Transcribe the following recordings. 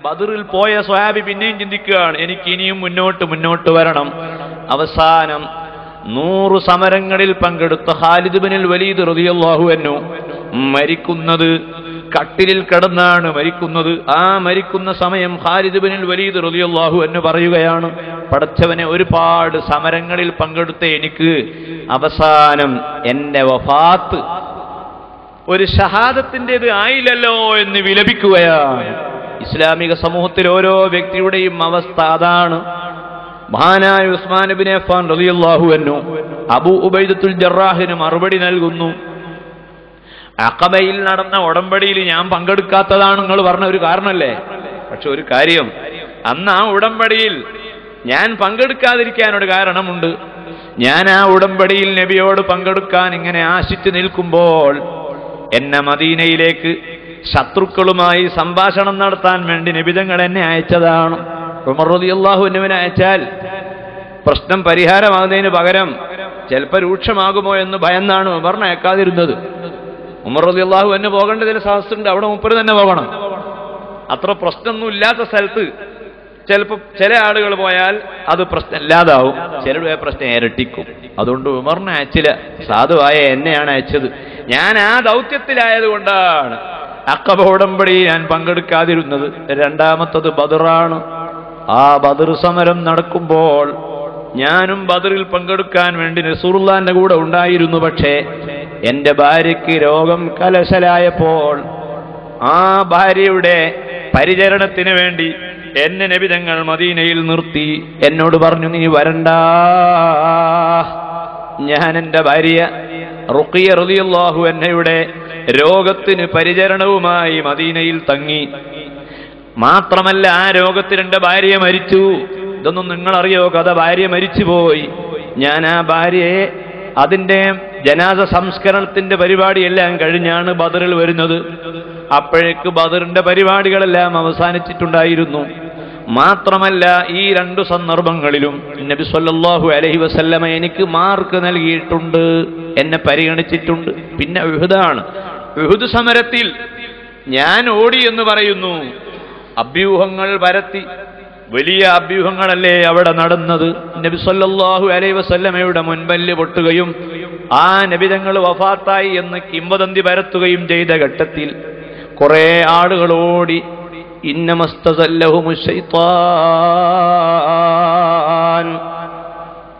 ബദറിൽ പോയ സ്വഹാബി പിന്നെയും ചിന്തിക്കുകയാണ്, എനിക്ക് ഇനിയും മുന്നോട്ട് വരണം. അവസാനം 100 സമരങ്ങളിൽ പങ്കെടുത്ത ഖാലിദ് ഇബ്നുൽ വലീദ് റളിയല്ലാഹു അൻഹു മരിക്കുന്നത് കട്ടിലിൽ കിടന്നാണ് മരിക്കുന്നത്. ആ മരിക്കുന്ന സമയം ഖാലിദ് ഇബ്നുൽ വലീദ് റളിയല്ലാഹു അൻഹു പറയുകയാണ്, പടച്ചവനെ, ഒരുപാട് സമരങ്ങളിൽ പങ്കെടുത്ത എനിക്ക് അവസാനം എന്റെ വഫാത്ത് ഒരു ഷഹാദത്തിൻ്റെത് ആയില്ലല്ലോ എന്ന് വിലപിക്കുകയാണ്. ഇസ്ലാമിക സമൂഹത്തിൽ ഓരോ വ്യക്തിയുടെയും അവസ്ഥ അതാണ്. മഹാനായ ഉസ്മാൻ ഇബ്നു അഫ്ഫാൻ റളിയല്ലാഹു അൻഹു അബൂ ഉബൈദത്തുൽ ജറാഹിന് മറുപടി നൽകുന്നു. അഖബയിൽ നടന്ന ഉടമ്പടിയിൽ ഞാൻ പങ്കെടുക്കാത്തതാണ് നിങ്ങൾ പറഞ്ഞ ഒരു കാരണമല്ലേ? പക്ഷെ ഒരു കാര്യം, അന്ന് ആ ഉടമ്പടിയിൽ ഞാൻ പങ്കെടുക്കാതിരിക്കാനൊരു കാരണമുണ്ട്. ഞാൻ ആ ഉടമ്പടിയിൽ നബിയോട് പങ്കെടുക്കാൻ ഇങ്ങനെ ആശിച്ചു നിൽക്കുമ്പോൾ എന്നെ മദീനയിലേക്ക് ശത്രുക്കളുമായി സംഭാഷണം നടത്താൻ വേണ്ടി നബിതങ്ങൾ എന്നെ അയച്ചതാണ്. ഉമർ റളിയല്ലാഹു അൻഹുവിനെ അയച്ചാൽ പ്രശ്നം പരിഹാരമാകുന്നതിന് പകരം ചിലപ്പോൾ രൂക്ഷമാകുമോ എന്ന് ഭയന്നാണ് ഉമറിനെ അയക്കാതിരുന്നത്. ഉമർ റളിയല്ലാഹു അൻഹു പോകേണ്ട ചില സാഹസമുണ്ട്, അവിടെ മൂപ്പര് തന്നെ പോകണം. അത്ര പ്രശ്നമൊന്നും ഇല്ലാത്ത സ്ഥലത്ത് ചിലപ്പോൾ ചില ആളുകൾ പോയാൽ അത് പ്രശ്നം ഇല്ലാതാവും, ചിലരുടെ പ്രശ്നം ഇരട്ടിക്കും. അതുകൊണ്ട് ഉമറിനെ അയച്ചില്ല, സാധുവായ എന്നെയാണ് അയച്ചത്. ഞാൻ ആ ദൗത്യത്തിലായതുകൊണ്ടാണ് അഖബ ഉടമ്പടി ഞാൻ പങ്കെടുക്കാതിരുന്നത്. രണ്ടാമത്തത് ബദറാണ്. ആ ബദർ സമരം നടക്കുമ്പോൾ ഞാനും ബദറിൽ പങ്കെടുക്കാൻ വേണ്ടി റസൂലുള്ളാഹിന്റെ കൂടെ ഉണ്ടായിരുന്നു. പക്ഷേ എന്റെ ഭാര്യയ്ക്ക് രോഗം കലശലായപ്പോൾ ആ ഭാര്യയുടെ പരിചരണത്തിന് വേണ്ടി എന്നെ നബി തങ്ങൾ മദീനയിൽ നിർത്തി. എന്നോട് പറഞ്ഞു, നീ വരണ്ട. ഞാൻ എൻ്റെ ഭാര്യ റുഖിയ റളിയല്ലാഹു അൻഹയുടെ രോഗത്തിന് പരിചരണവുമായി മദീനയിൽ തങ്ങി. മാത്രമല്ല, ആ രോഗത്തിൽ എൻ്റെ ഭാര്യ മരിച്ചു. ഇതൊന്നും നിങ്ങളറിയോ കഥ? ഭാര്യ മരിച്ചുപോയി. ഞാൻ ആ ഭാര്യയെ അതിൻ്റെ ജനാസ സംസ്കരണത്തിന്റെ പരിപാടിയെല്ലാം കഴിഞ്ഞാണ് ബദറിൽ വരുന്നത്. അപ്പോഴേക്ക് ബദറിന്റെ പരിപാടികളെല്ലാം അവസാനിച്ചിട്ടുണ്ടായിരുന്നു. മാത്രമല്ല, ഈ 2 സന്ദർഭങ്ങളിലും നബി സല്ലല്ലാഹു അലൈഹി വസല്ലമ എനിക്ക് മാർക്ക് നൽകിയിട്ടുണ്ട്, എന്നെ പരിഗണിച്ചിട്ടുണ്ട്. പിന്നെ ഉഹുദാണ്. ഉഹുദ് സമരത്തിൽ ഞാൻ ഓടി എന്ന് പറയുന്നു. അഭ്യൂഹങ്ങൾ പരത്തി, വലിയ അഭ്യൂഹങ്ങളല്ലേ അവിടെ നടന്നത്. നബി സല്ലല്ലാഹു അലൈഹി വസല്ലമയുടെ മുൻപല്ല് പൊട്ടുകയും ആ നബി തങ്ങൾ വഫാത്തായി എന്ന് കിംവദന്തി പരത്തുകയും ചെയ്ത ഘട്ടത്തിൽ കുറെ ആളുകൾ ഓടി. ഇന്നമസ്തസല്ലഹുമുശ് ശൈത്താൻ,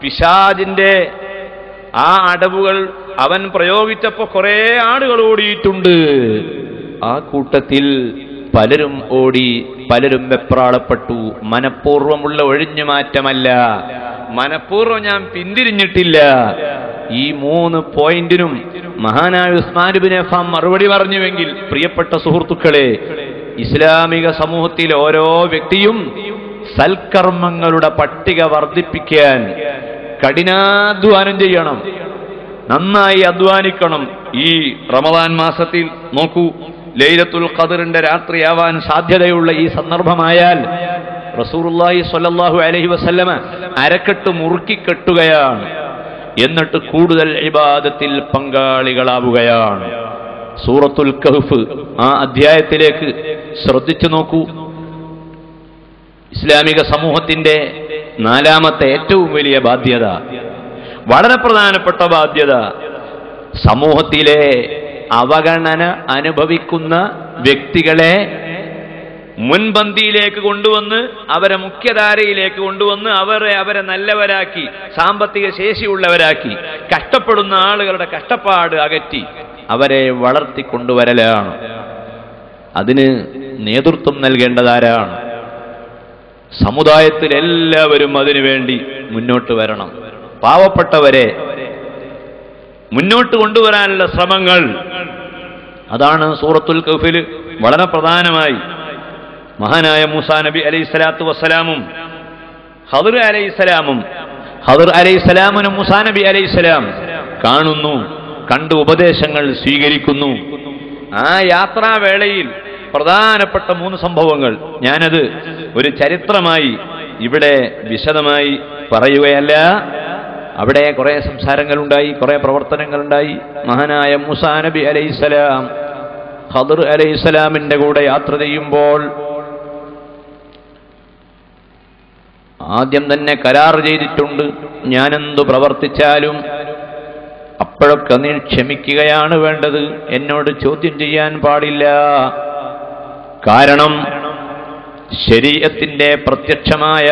പിശാചിന്റെ ആ അടവുകൾ അവൻ പ്രയോഗിച്ചപ്പോ കുറെ ആളുകൾ ഓടിയിട്ടുണ്ട്. ആ കൂട്ടത്തിൽ പലരും ഓടി, പലരും വെപ്രാളപ്പെട്ടു. മനഃപൂർവ്വമുള്ള ഒഴിഞ്ഞുമാറ്റമല്ല, മനഃപൂർവ്വം ഞാൻ പിന്തിരിഞ്ഞിട്ടില്ല. ഈ 3 പോയിന്റിനും മഹാനായ ഉസ്മാൻ ഇബ്നു അഫ്ഫാൻ മറുപടി പറഞ്ഞുവെങ്കിൽ, പ്രിയപ്പെട്ട സുഹൃത്തുക്കളെ, ഇസ്ലാമിക സമൂഹത്തിൽ ഓരോ വ്യക്തിയും സൽക്കർമ്മങ്ങളുടെ പട്ടിക വർദ്ധിപ്പിക്കാൻ കഠിനാധ്വാനം ചെയ്യണം, നന്നായി അധ്വാനിക്കണം. ഈ റമദാൻ മാസത്തിൽ നോക്കൂ, ലൈലത്തുൽ ഖദറിന്റെ രാത്രിയാവാൻ സാധ്യതയുള്ള ഈ സന്ദർഭമായാൽ റസൂലുള്ളാഹി സ്വല്ലല്ലാഹു അലൈഹി വസല്ലമ അരക്കെട്ട് മുറുക്കി കെട്ടുകയാണ്. എന്നിട്ട് കൂടുതൽ ഇബാദത്തിൽ പങ്കാളികളാവുകയാണ്. സൂറത്തുൽ കഹ്ഫ് ആ അധ്യായത്തിലേക്ക് ശ്രദ്ധിച്ചു നോക്കൂ. ഇസ്ലാമിക സമൂഹത്തിന്റെ 4ാമത്തെ ഏറ്റവും വലിയ ബാധ്യത, വളരെ പ്രധാനപ്പെട്ട ബാധ്യത, സമൂഹത്തിലെ അവഗണന അനുഭവിക്കുന്ന വ്യക്തികളെ മുൻപന്തിയിലേക്ക് കൊണ്ടുവന്ന്, അവരെ മുഖ്യധാരയിലേക്ക് കൊണ്ടുവന്ന് അവരെ നല്ലവരാക്കി, സാമ്പത്തിക ശേഷിയുള്ളവരാക്കി, കഷ്ടപ്പെടുന്ന ആളുകളുടെ കഷ്ടപ്പാട് അകറ്റി അവരെ വളർത്തിക്കൊണ്ടുവരലാണ്. അതിന് നേതൃത്വം നൽകേണ്ടതാരാണ്? സമുദായത്തിൽ എല്ലാവരും അതിനുവേണ്ടി മുന്നോട്ട് വരണം. പാവപ്പെട്ടവരെ മുന്നോട്ട് കൊണ്ടുവരാനുള്ള ശ്രമങ്ങൾ, അതാണ് സൂറത്തുൽ കഹ്ഫിൽ വളരെ പ്രധാനമായി മഹാനായ മൂസാ നബി അലൈഹി സ്വലാത്തു വസ്സലാമും ഖദർ അലൈഹിസ്സലാമിനും മൂസാ നബി അലൈഹിസ്സലാം കാണുന്നു, കണ്ട് ഉപദേശങ്ങൾ സ്വീകരിക്കുന്നു. ആ യാത്രാവേളയിൽ പ്രധാനപ്പെട്ട 3 സംഭവങ്ങൾ, ഞാനത് ഒരു ചരിത്രമായി ഇവിടെ വിശദമായി പറയുകയല്ല. അവിടെ കുറെ സംസാരങ്ങളുണ്ടായി, കുറെ പ്രവർത്തനങ്ങളുണ്ടായി. മഹാനായ മൂസാ നബി അലൈഹിസ്സലാം ഖദർ അലൈഹിസ്സലാമിന്റെ കൂടെ യാത്ര ചെയ്യുമ്പോൾ ആദ്യം തന്നെ കരാർ ചെയ്തിട്ടുണ്ട്, ഞാനെന്തു പ്രവർത്തിച്ചാലും അപ്പോഴൊക്കെ നീ ക്ഷമിക്കുകയാണ് വേണ്ടത്, എന്നോട് ചോദ്യം ചെയ്യാൻ പാടില്ല. കാരണം ശരീഅത്തിന്റെ പ്രത്യക്ഷമായ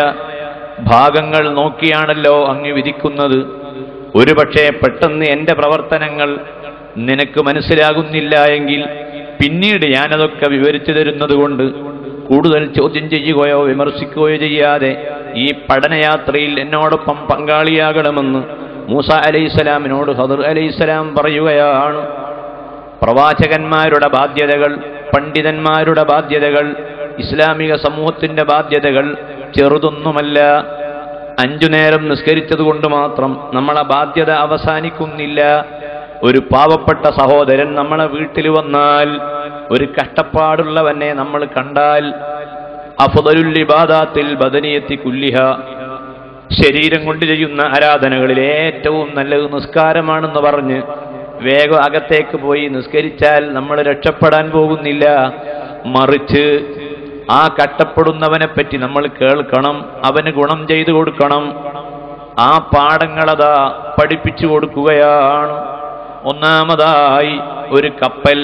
ഭാഗങ്ങൾ നോക്കിയാണല്ലോ അങ്ങ് വിധിക്കുന്നത്. ഒരുപക്ഷെ പെട്ടെന്ന് എന്റെ പ്രവർത്തനങ്ങൾ നിനക്ക് മനസ്സിലാകുന്നില്ല എങ്കിൽ പിന്നീട് ഞാനതൊക്കെ വിവരിച്ചു തരുന്നത് കൊണ്ട് കൂടുതൽ ചോദ്യം ചെയ്യുകയോ വിമർശിക്കുകയോ ചെയ്യാതെ ഈ പഠനയാത്രയിൽ എന്നോടൊപ്പം പങ്കാളിയാകണമെന്ന് മൂസ അലൈഹിസ്സലാമിനോട് ഖദർ അലൈഹിസ്സലാം പറയുകയാണ്. പ്രവാചകന്മാരുടെ ബാധ്യതകൾ, പണ്ഡിതന്മാരുടെ ബാധ്യതകൾ, ഇസ്ലാമിക സമൂഹത്തിന്റെ ബാധ്യതകൾ ചെറുതൊന്നുമല്ല. 5 നേരം നിസ്കരിച്ചതുകൊണ്ട് മാത്രം നമ്മളെ ബാധ്യത അവസാനിക്കുന്നില്ല. ഒരു പാവപ്പെട്ട സഹോദരൻ നമ്മളെ വീട്ടിൽ വന്നാൽ, ഒരു കഷ്ടപ്പാടുള്ളവനെ നമ്മൾ കണ്ടാൽ, അഫ്ദലുൽ ഇബാദാത്തിൽ ബദനിയത്തി കുല്ലിഹ, ശരീരം കൊണ്ട് ചെയ്യുന്ന ആരാധനകളിൽ ഏറ്റവും നല്ലത് നിസ്കാരമാണെന്ന് പറഞ്ഞ് വേഗം അകത്തേക്ക് പോയി നിസ്കരിച്ചാൽ നമ്മൾ രക്ഷപ്പെടാൻ പോകുന്നില്ല. മറിച്ച് ആ കഷ്ടപ്പെടുന്നവനെ പറ്റി നമ്മൾ കേൾക്കണം, അവന് ഗുണം ചെയ്തു കൊടുക്കണം. ആ പാഠങ്ങളതാ പഠിപ്പിച്ചു കൊടുക്കുകയാണ്. ഒന്നാമതായി ഒരു കപ്പൽ,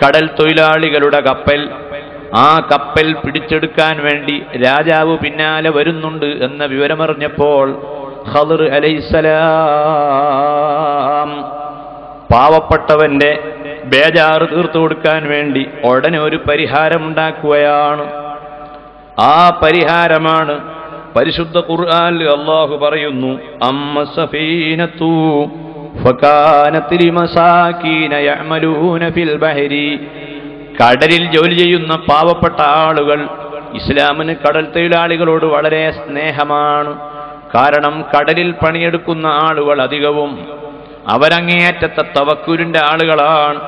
കടൽ തൊഴിലാളികളുടെ കപ്പൽ. ആ കപ്പൽ പിടിച്ചെടുക്കാൻ വേണ്ടി രാജാവ് പിന്നാലെ വരുന്നുണ്ട് എന്ന വിവരമറിഞ്ഞപ്പോൾ ഖദർ അലൈഹിസ്സലാം പാവപ്പെട്ടവന്റെ ബേജാറ് തീർത്തു കൊടുക്കാൻ വേണ്ടി ഉടനെ ഒരു പരിഹാരമുണ്ടാക്കുകയാണ്. ആ പരിഹാരമാണ് പരിശുദ്ധ ഖുർആനിൽ അല്ലാഹു പറയുന്നു, അമ്മ സഫീനത്തു ഫകാനത് ലിമസാകീന യഅമലൂന ഫിൽ ബഹരി. കടലിൽ ജോലി ചെയ്യുന്ന പാവപ്പെട്ട ആളുകൾ, ഇസ്ലാമിന് കടൽ തൊഴിലാളികളോട് വളരെ സ്നേഹമാണ്. കാരണം കടലിൽ പണിയെടുക്കുന്ന ആളുകൾ അധികവും അവരങ്ങേയറ്റത്തെ തവക്കുലിന്റെ ആളുകളാണ്.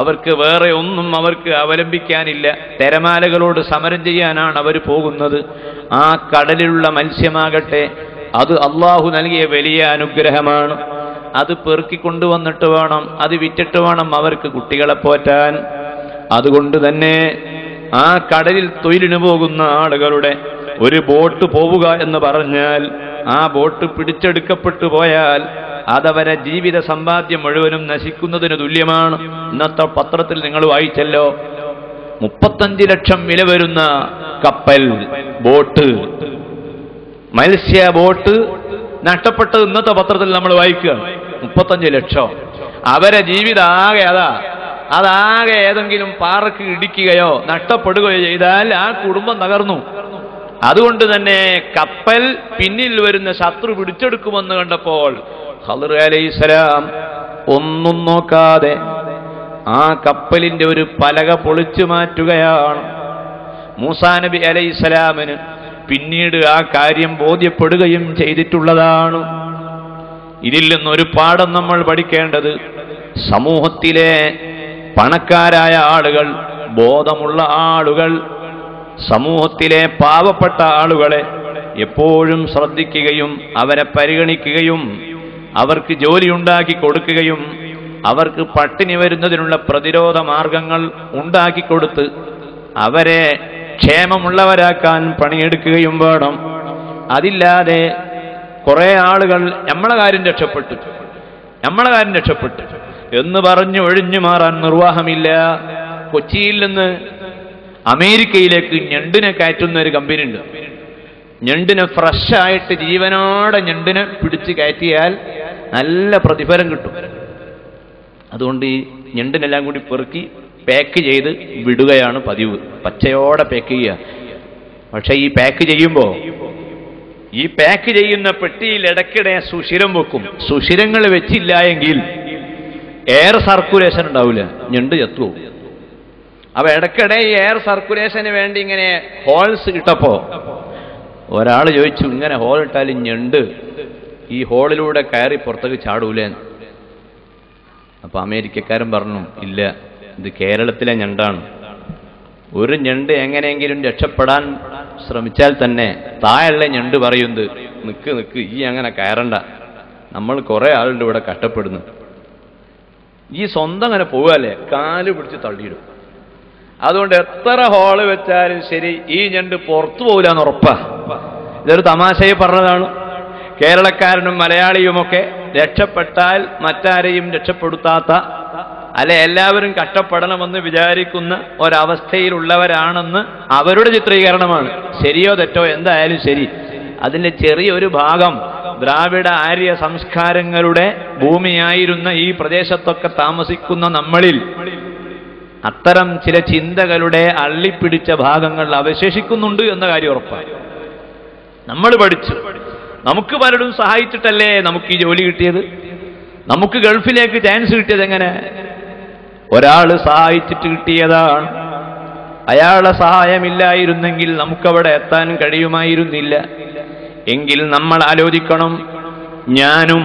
അവർക്ക് വേറെ ഒന്നും അവർക്ക് അവലംബിക്കാനില്ല. തിരമാലകളോട് സമരം ചെയ്യാനാണ് അവർ പോകുന്നത്. ആ കടലിലുള്ള മത്സ്യമാകട്ടെ അത് അള്ളാഹു നൽകിയ വലിയ അനുഗ്രഹമാണ്. അത് പെറുക്കിക്കൊണ്ടുവന്നിട്ട് വേണം, അത് വിറ്റിട്ട് വേണം അവർക്ക് കുട്ടികളെ പോറ്റാൻ. അതുകൊണ്ട് തന്നെ ആ കടലിൽ തൊഴിലിന് പോകുന്ന ആളുകളുടെ ഒരു ബോട്ട് പോവുക എന്ന് പറഞ്ഞാൽ, ആ ബോട്ട് പിടിച്ചെടുക്കപ്പെട്ടു പോയാൽ അതവരെ ജീവിത സമ്പാദ്യം മുഴുവനും നശിക്കുന്നതിന് തുല്യമാണ്. ഇന്നത്തെ പത്രത്തിൽ നിങ്ങൾ വായിച്ചല്ലോ, 35 ലക്ഷം വില വരുന്ന കപ്പൽ, ബോട്ട്, മത്സ്യ ബോട്ട് നഷ്ടപ്പെട്ടത് ഇന്നത്തെ പത്രത്തിൽ നമ്മൾ വായിക്കുക. 35 ലക്ഷം. അവരെ ജീവിതം ആകെ അതാകെ ഏതെങ്കിലും പാറക്ക് ഇടിക്കുകയോ നഷ്ടപ്പെടുകയോ ചെയ്താൽ ആ കുടുംബം തകർന്നു. അതുകൊണ്ട് തന്നെ കപ്പൽ പിന്നിൽ വരുന്ന ശത്രു പിടിച്ചെടുക്കുമെന്ന് കണ്ടപ്പോൾ ഖദർ അലൈഹിസ്സലാം ഒന്നും നോക്കാതെ ആ കപ്പലിന്റെ ഒരു പലക പൊളിച്ചു മാറ്റുകയാണ്. മൂസാ നബി അലൈഹിസ്സലാമിന് പിന്നീട് ആ കാര്യം ബോധ്യപ്പെടുകയും ചെയ്തിട്ടുള്ളതാണ്. ഇതിൽ നിന്നൊരു പാഠം നമ്മൾ പഠിക്കേണ്ടത്, സമൂഹത്തിലെ പണക്കാരായ ആളുകൾ, ബോധമുള്ള ആളുകൾ സമൂഹത്തിലെ പാവപ്പെട്ട ആളുകളെ എപ്പോഴും ശ്രദ്ധിക്കുകയും അവരെ പരിഗണിക്കുകയും അവർക്ക് ജോലി ഉണ്ടാക്കി കൊടുക്കുകയും അവർക്ക് പട്ടിണി വരുന്നതിനുള്ള പ്രതിരോധ മാർഗങ്ങൾ ഉണ്ടാക്കിക്കൊടുത്ത് അവരെ ക്ഷേമമുള്ളവരാക്കാൻ പണിയെടുക്കുകയും വേണം. അതില്ലാതെ കുറെ ആളുകൾ നമ്മളെ കാര്യം രക്ഷപ്പെട്ടു എന്ന് പറഞ്ഞ് ഒഴിഞ്ഞു മാറാൻ നിർവാഹമില്ല. കൊച്ചിയിൽ നിന്ന് അമേരിക്കയിലേക്ക് ഞണ്ടിനെ കയറ്റുന്ന ഒരു കമ്പനി ഉണ്ട്. ഞണ്ടിനെ ഫ്രഷായിട്ട് ജീവനോടെ ഞണ്ടിനെ പിടിച്ച് കയറ്റിയാൽ നല്ല പ്രതിഫലം കിട്ടും. അതുകൊണ്ട് ഈ ഞണ്ടിനെല്ലാം കൂടി പെറുക്കി പാക്ക് ചെയ്ത് വിടുകയാണ് പതിവ്. പച്ചയോടെ പാക്ക് ചെയ്യുക. പക്ഷെ ഈ പാക്ക് ചെയ്യുമ്പോൾ ഈ പാക്ക് ചെയ്യുന്ന പെട്ടിയിൽ ഇടയ്ക്കിടെ സുഷിരം വെക്കും. സുഷിരങ്ങൾ വെച്ചില്ല എങ്കിൽ എയർ സർക്കുലേഷൻ ഉണ്ടാവില്ല, ഞണ്ട് ചത്തുപോകും. അപ്പൊ ഇടയ്ക്കിടെ ഈ എയർ സർക്കുലേഷന് വേണ്ടി ഇങ്ങനെ ഹോൾസ് ഇട്ടപ്പോ ഒരാൾ ചോദിച്ചു, ഇങ്ങനെ ഹോൾ ഇട്ടാലും ഞണ്ട് ഈ ഹോളിലൂടെ കയറി പുറത്തേക്ക് ചാടൂലേ? അപ്പൊ അമേരിക്കക്കാരൻ പറഞ്ഞു, ഇല്ല, ഇത് കേരളത്തിലെ ഞണ്ടാണ്. ഒരു ഞണ്ട് എങ്ങനെയെങ്കിലും രക്ഷപ്പെടാൻ ശ്രമിച്ചാൽ തന്നെ താഴെ ഞണ്ട് പറയുന്നത്, നിക്ക് ഈ അങ്ങനെ കയറണ്ട, നമ്മൾ കുറെ ആളുടെ ഇവിടെ കഷ്ടപ്പെടുന്നു. ഈ സ്വന്തം അങ്ങനെ പോവുകയല്ലേ, കാല് പിടിച്ച് തള്ളിയിടും. അതുകൊണ്ട് എത്ര ഹോള് വെച്ചാലും ശരി ഈ ഞണ്ട് പുറത്തു പോകില്ല എന്ന് ഉറപ്പാ. ഇതൊരു തമാശയെ പറഞ്ഞതാണ്. കേരളക്കാരനും മലയാളിയുമൊക്കെ രക്ഷപ്പെട്ടാൽ മറ്റാരെയും രക്ഷപ്പെടുത്താത്ത, അല്ലെ എല്ലാവരും കഷ്ടപ്പെടണമെന്ന് വിചാരിക്കുന്ന ഒരവസ്ഥയിലുള്ളവരാണെന്ന് അവരുടെ ചിത്രീകരണമാണ്. ശരിയോ തെറ്റോ എന്തായാലും ശരി, അതിൻ്റെ ചെറിയൊരു ഭാഗം ദ്രാവിഡ ആര്യ സംസ്കാരങ്ങളുടെ ഭൂമിയായിരുന്ന ഈ പ്രദേശത്തൊക്കെ താമസിക്കുന്ന നമ്മളിൽ അത്തരം ചില ചിന്തകളുടെ അള്ളിപ്പിടിച്ച ഭാഗങ്ങൾ അവശേഷിക്കുന്നുണ്ട് എന്ന കാര്യം ഉറപ്പാണ്. നമ്മൾ പഠിച്ചു, നമുക്ക് പലരും സഹായിച്ചിട്ടല്ലേ നമുക്ക് ഈ ജോലി കിട്ടിയത്. നമുക്ക് ഗൾഫിലേക്ക് ചാൻസ് കിട്ടിയത് എങ്ങനെ? ഒരാൾ സഹായിച്ചിട്ട് കിട്ടിയതാണ്. അയാളുടെ സഹായമില്ലായിരുന്നെങ്കിൽ നമുക്കവിടെ എത്താൻ കഴിയുമായിരുന്നില്ല. എങ്കിൽ നമ്മൾ ആലോചിക്കണം, ഞാനും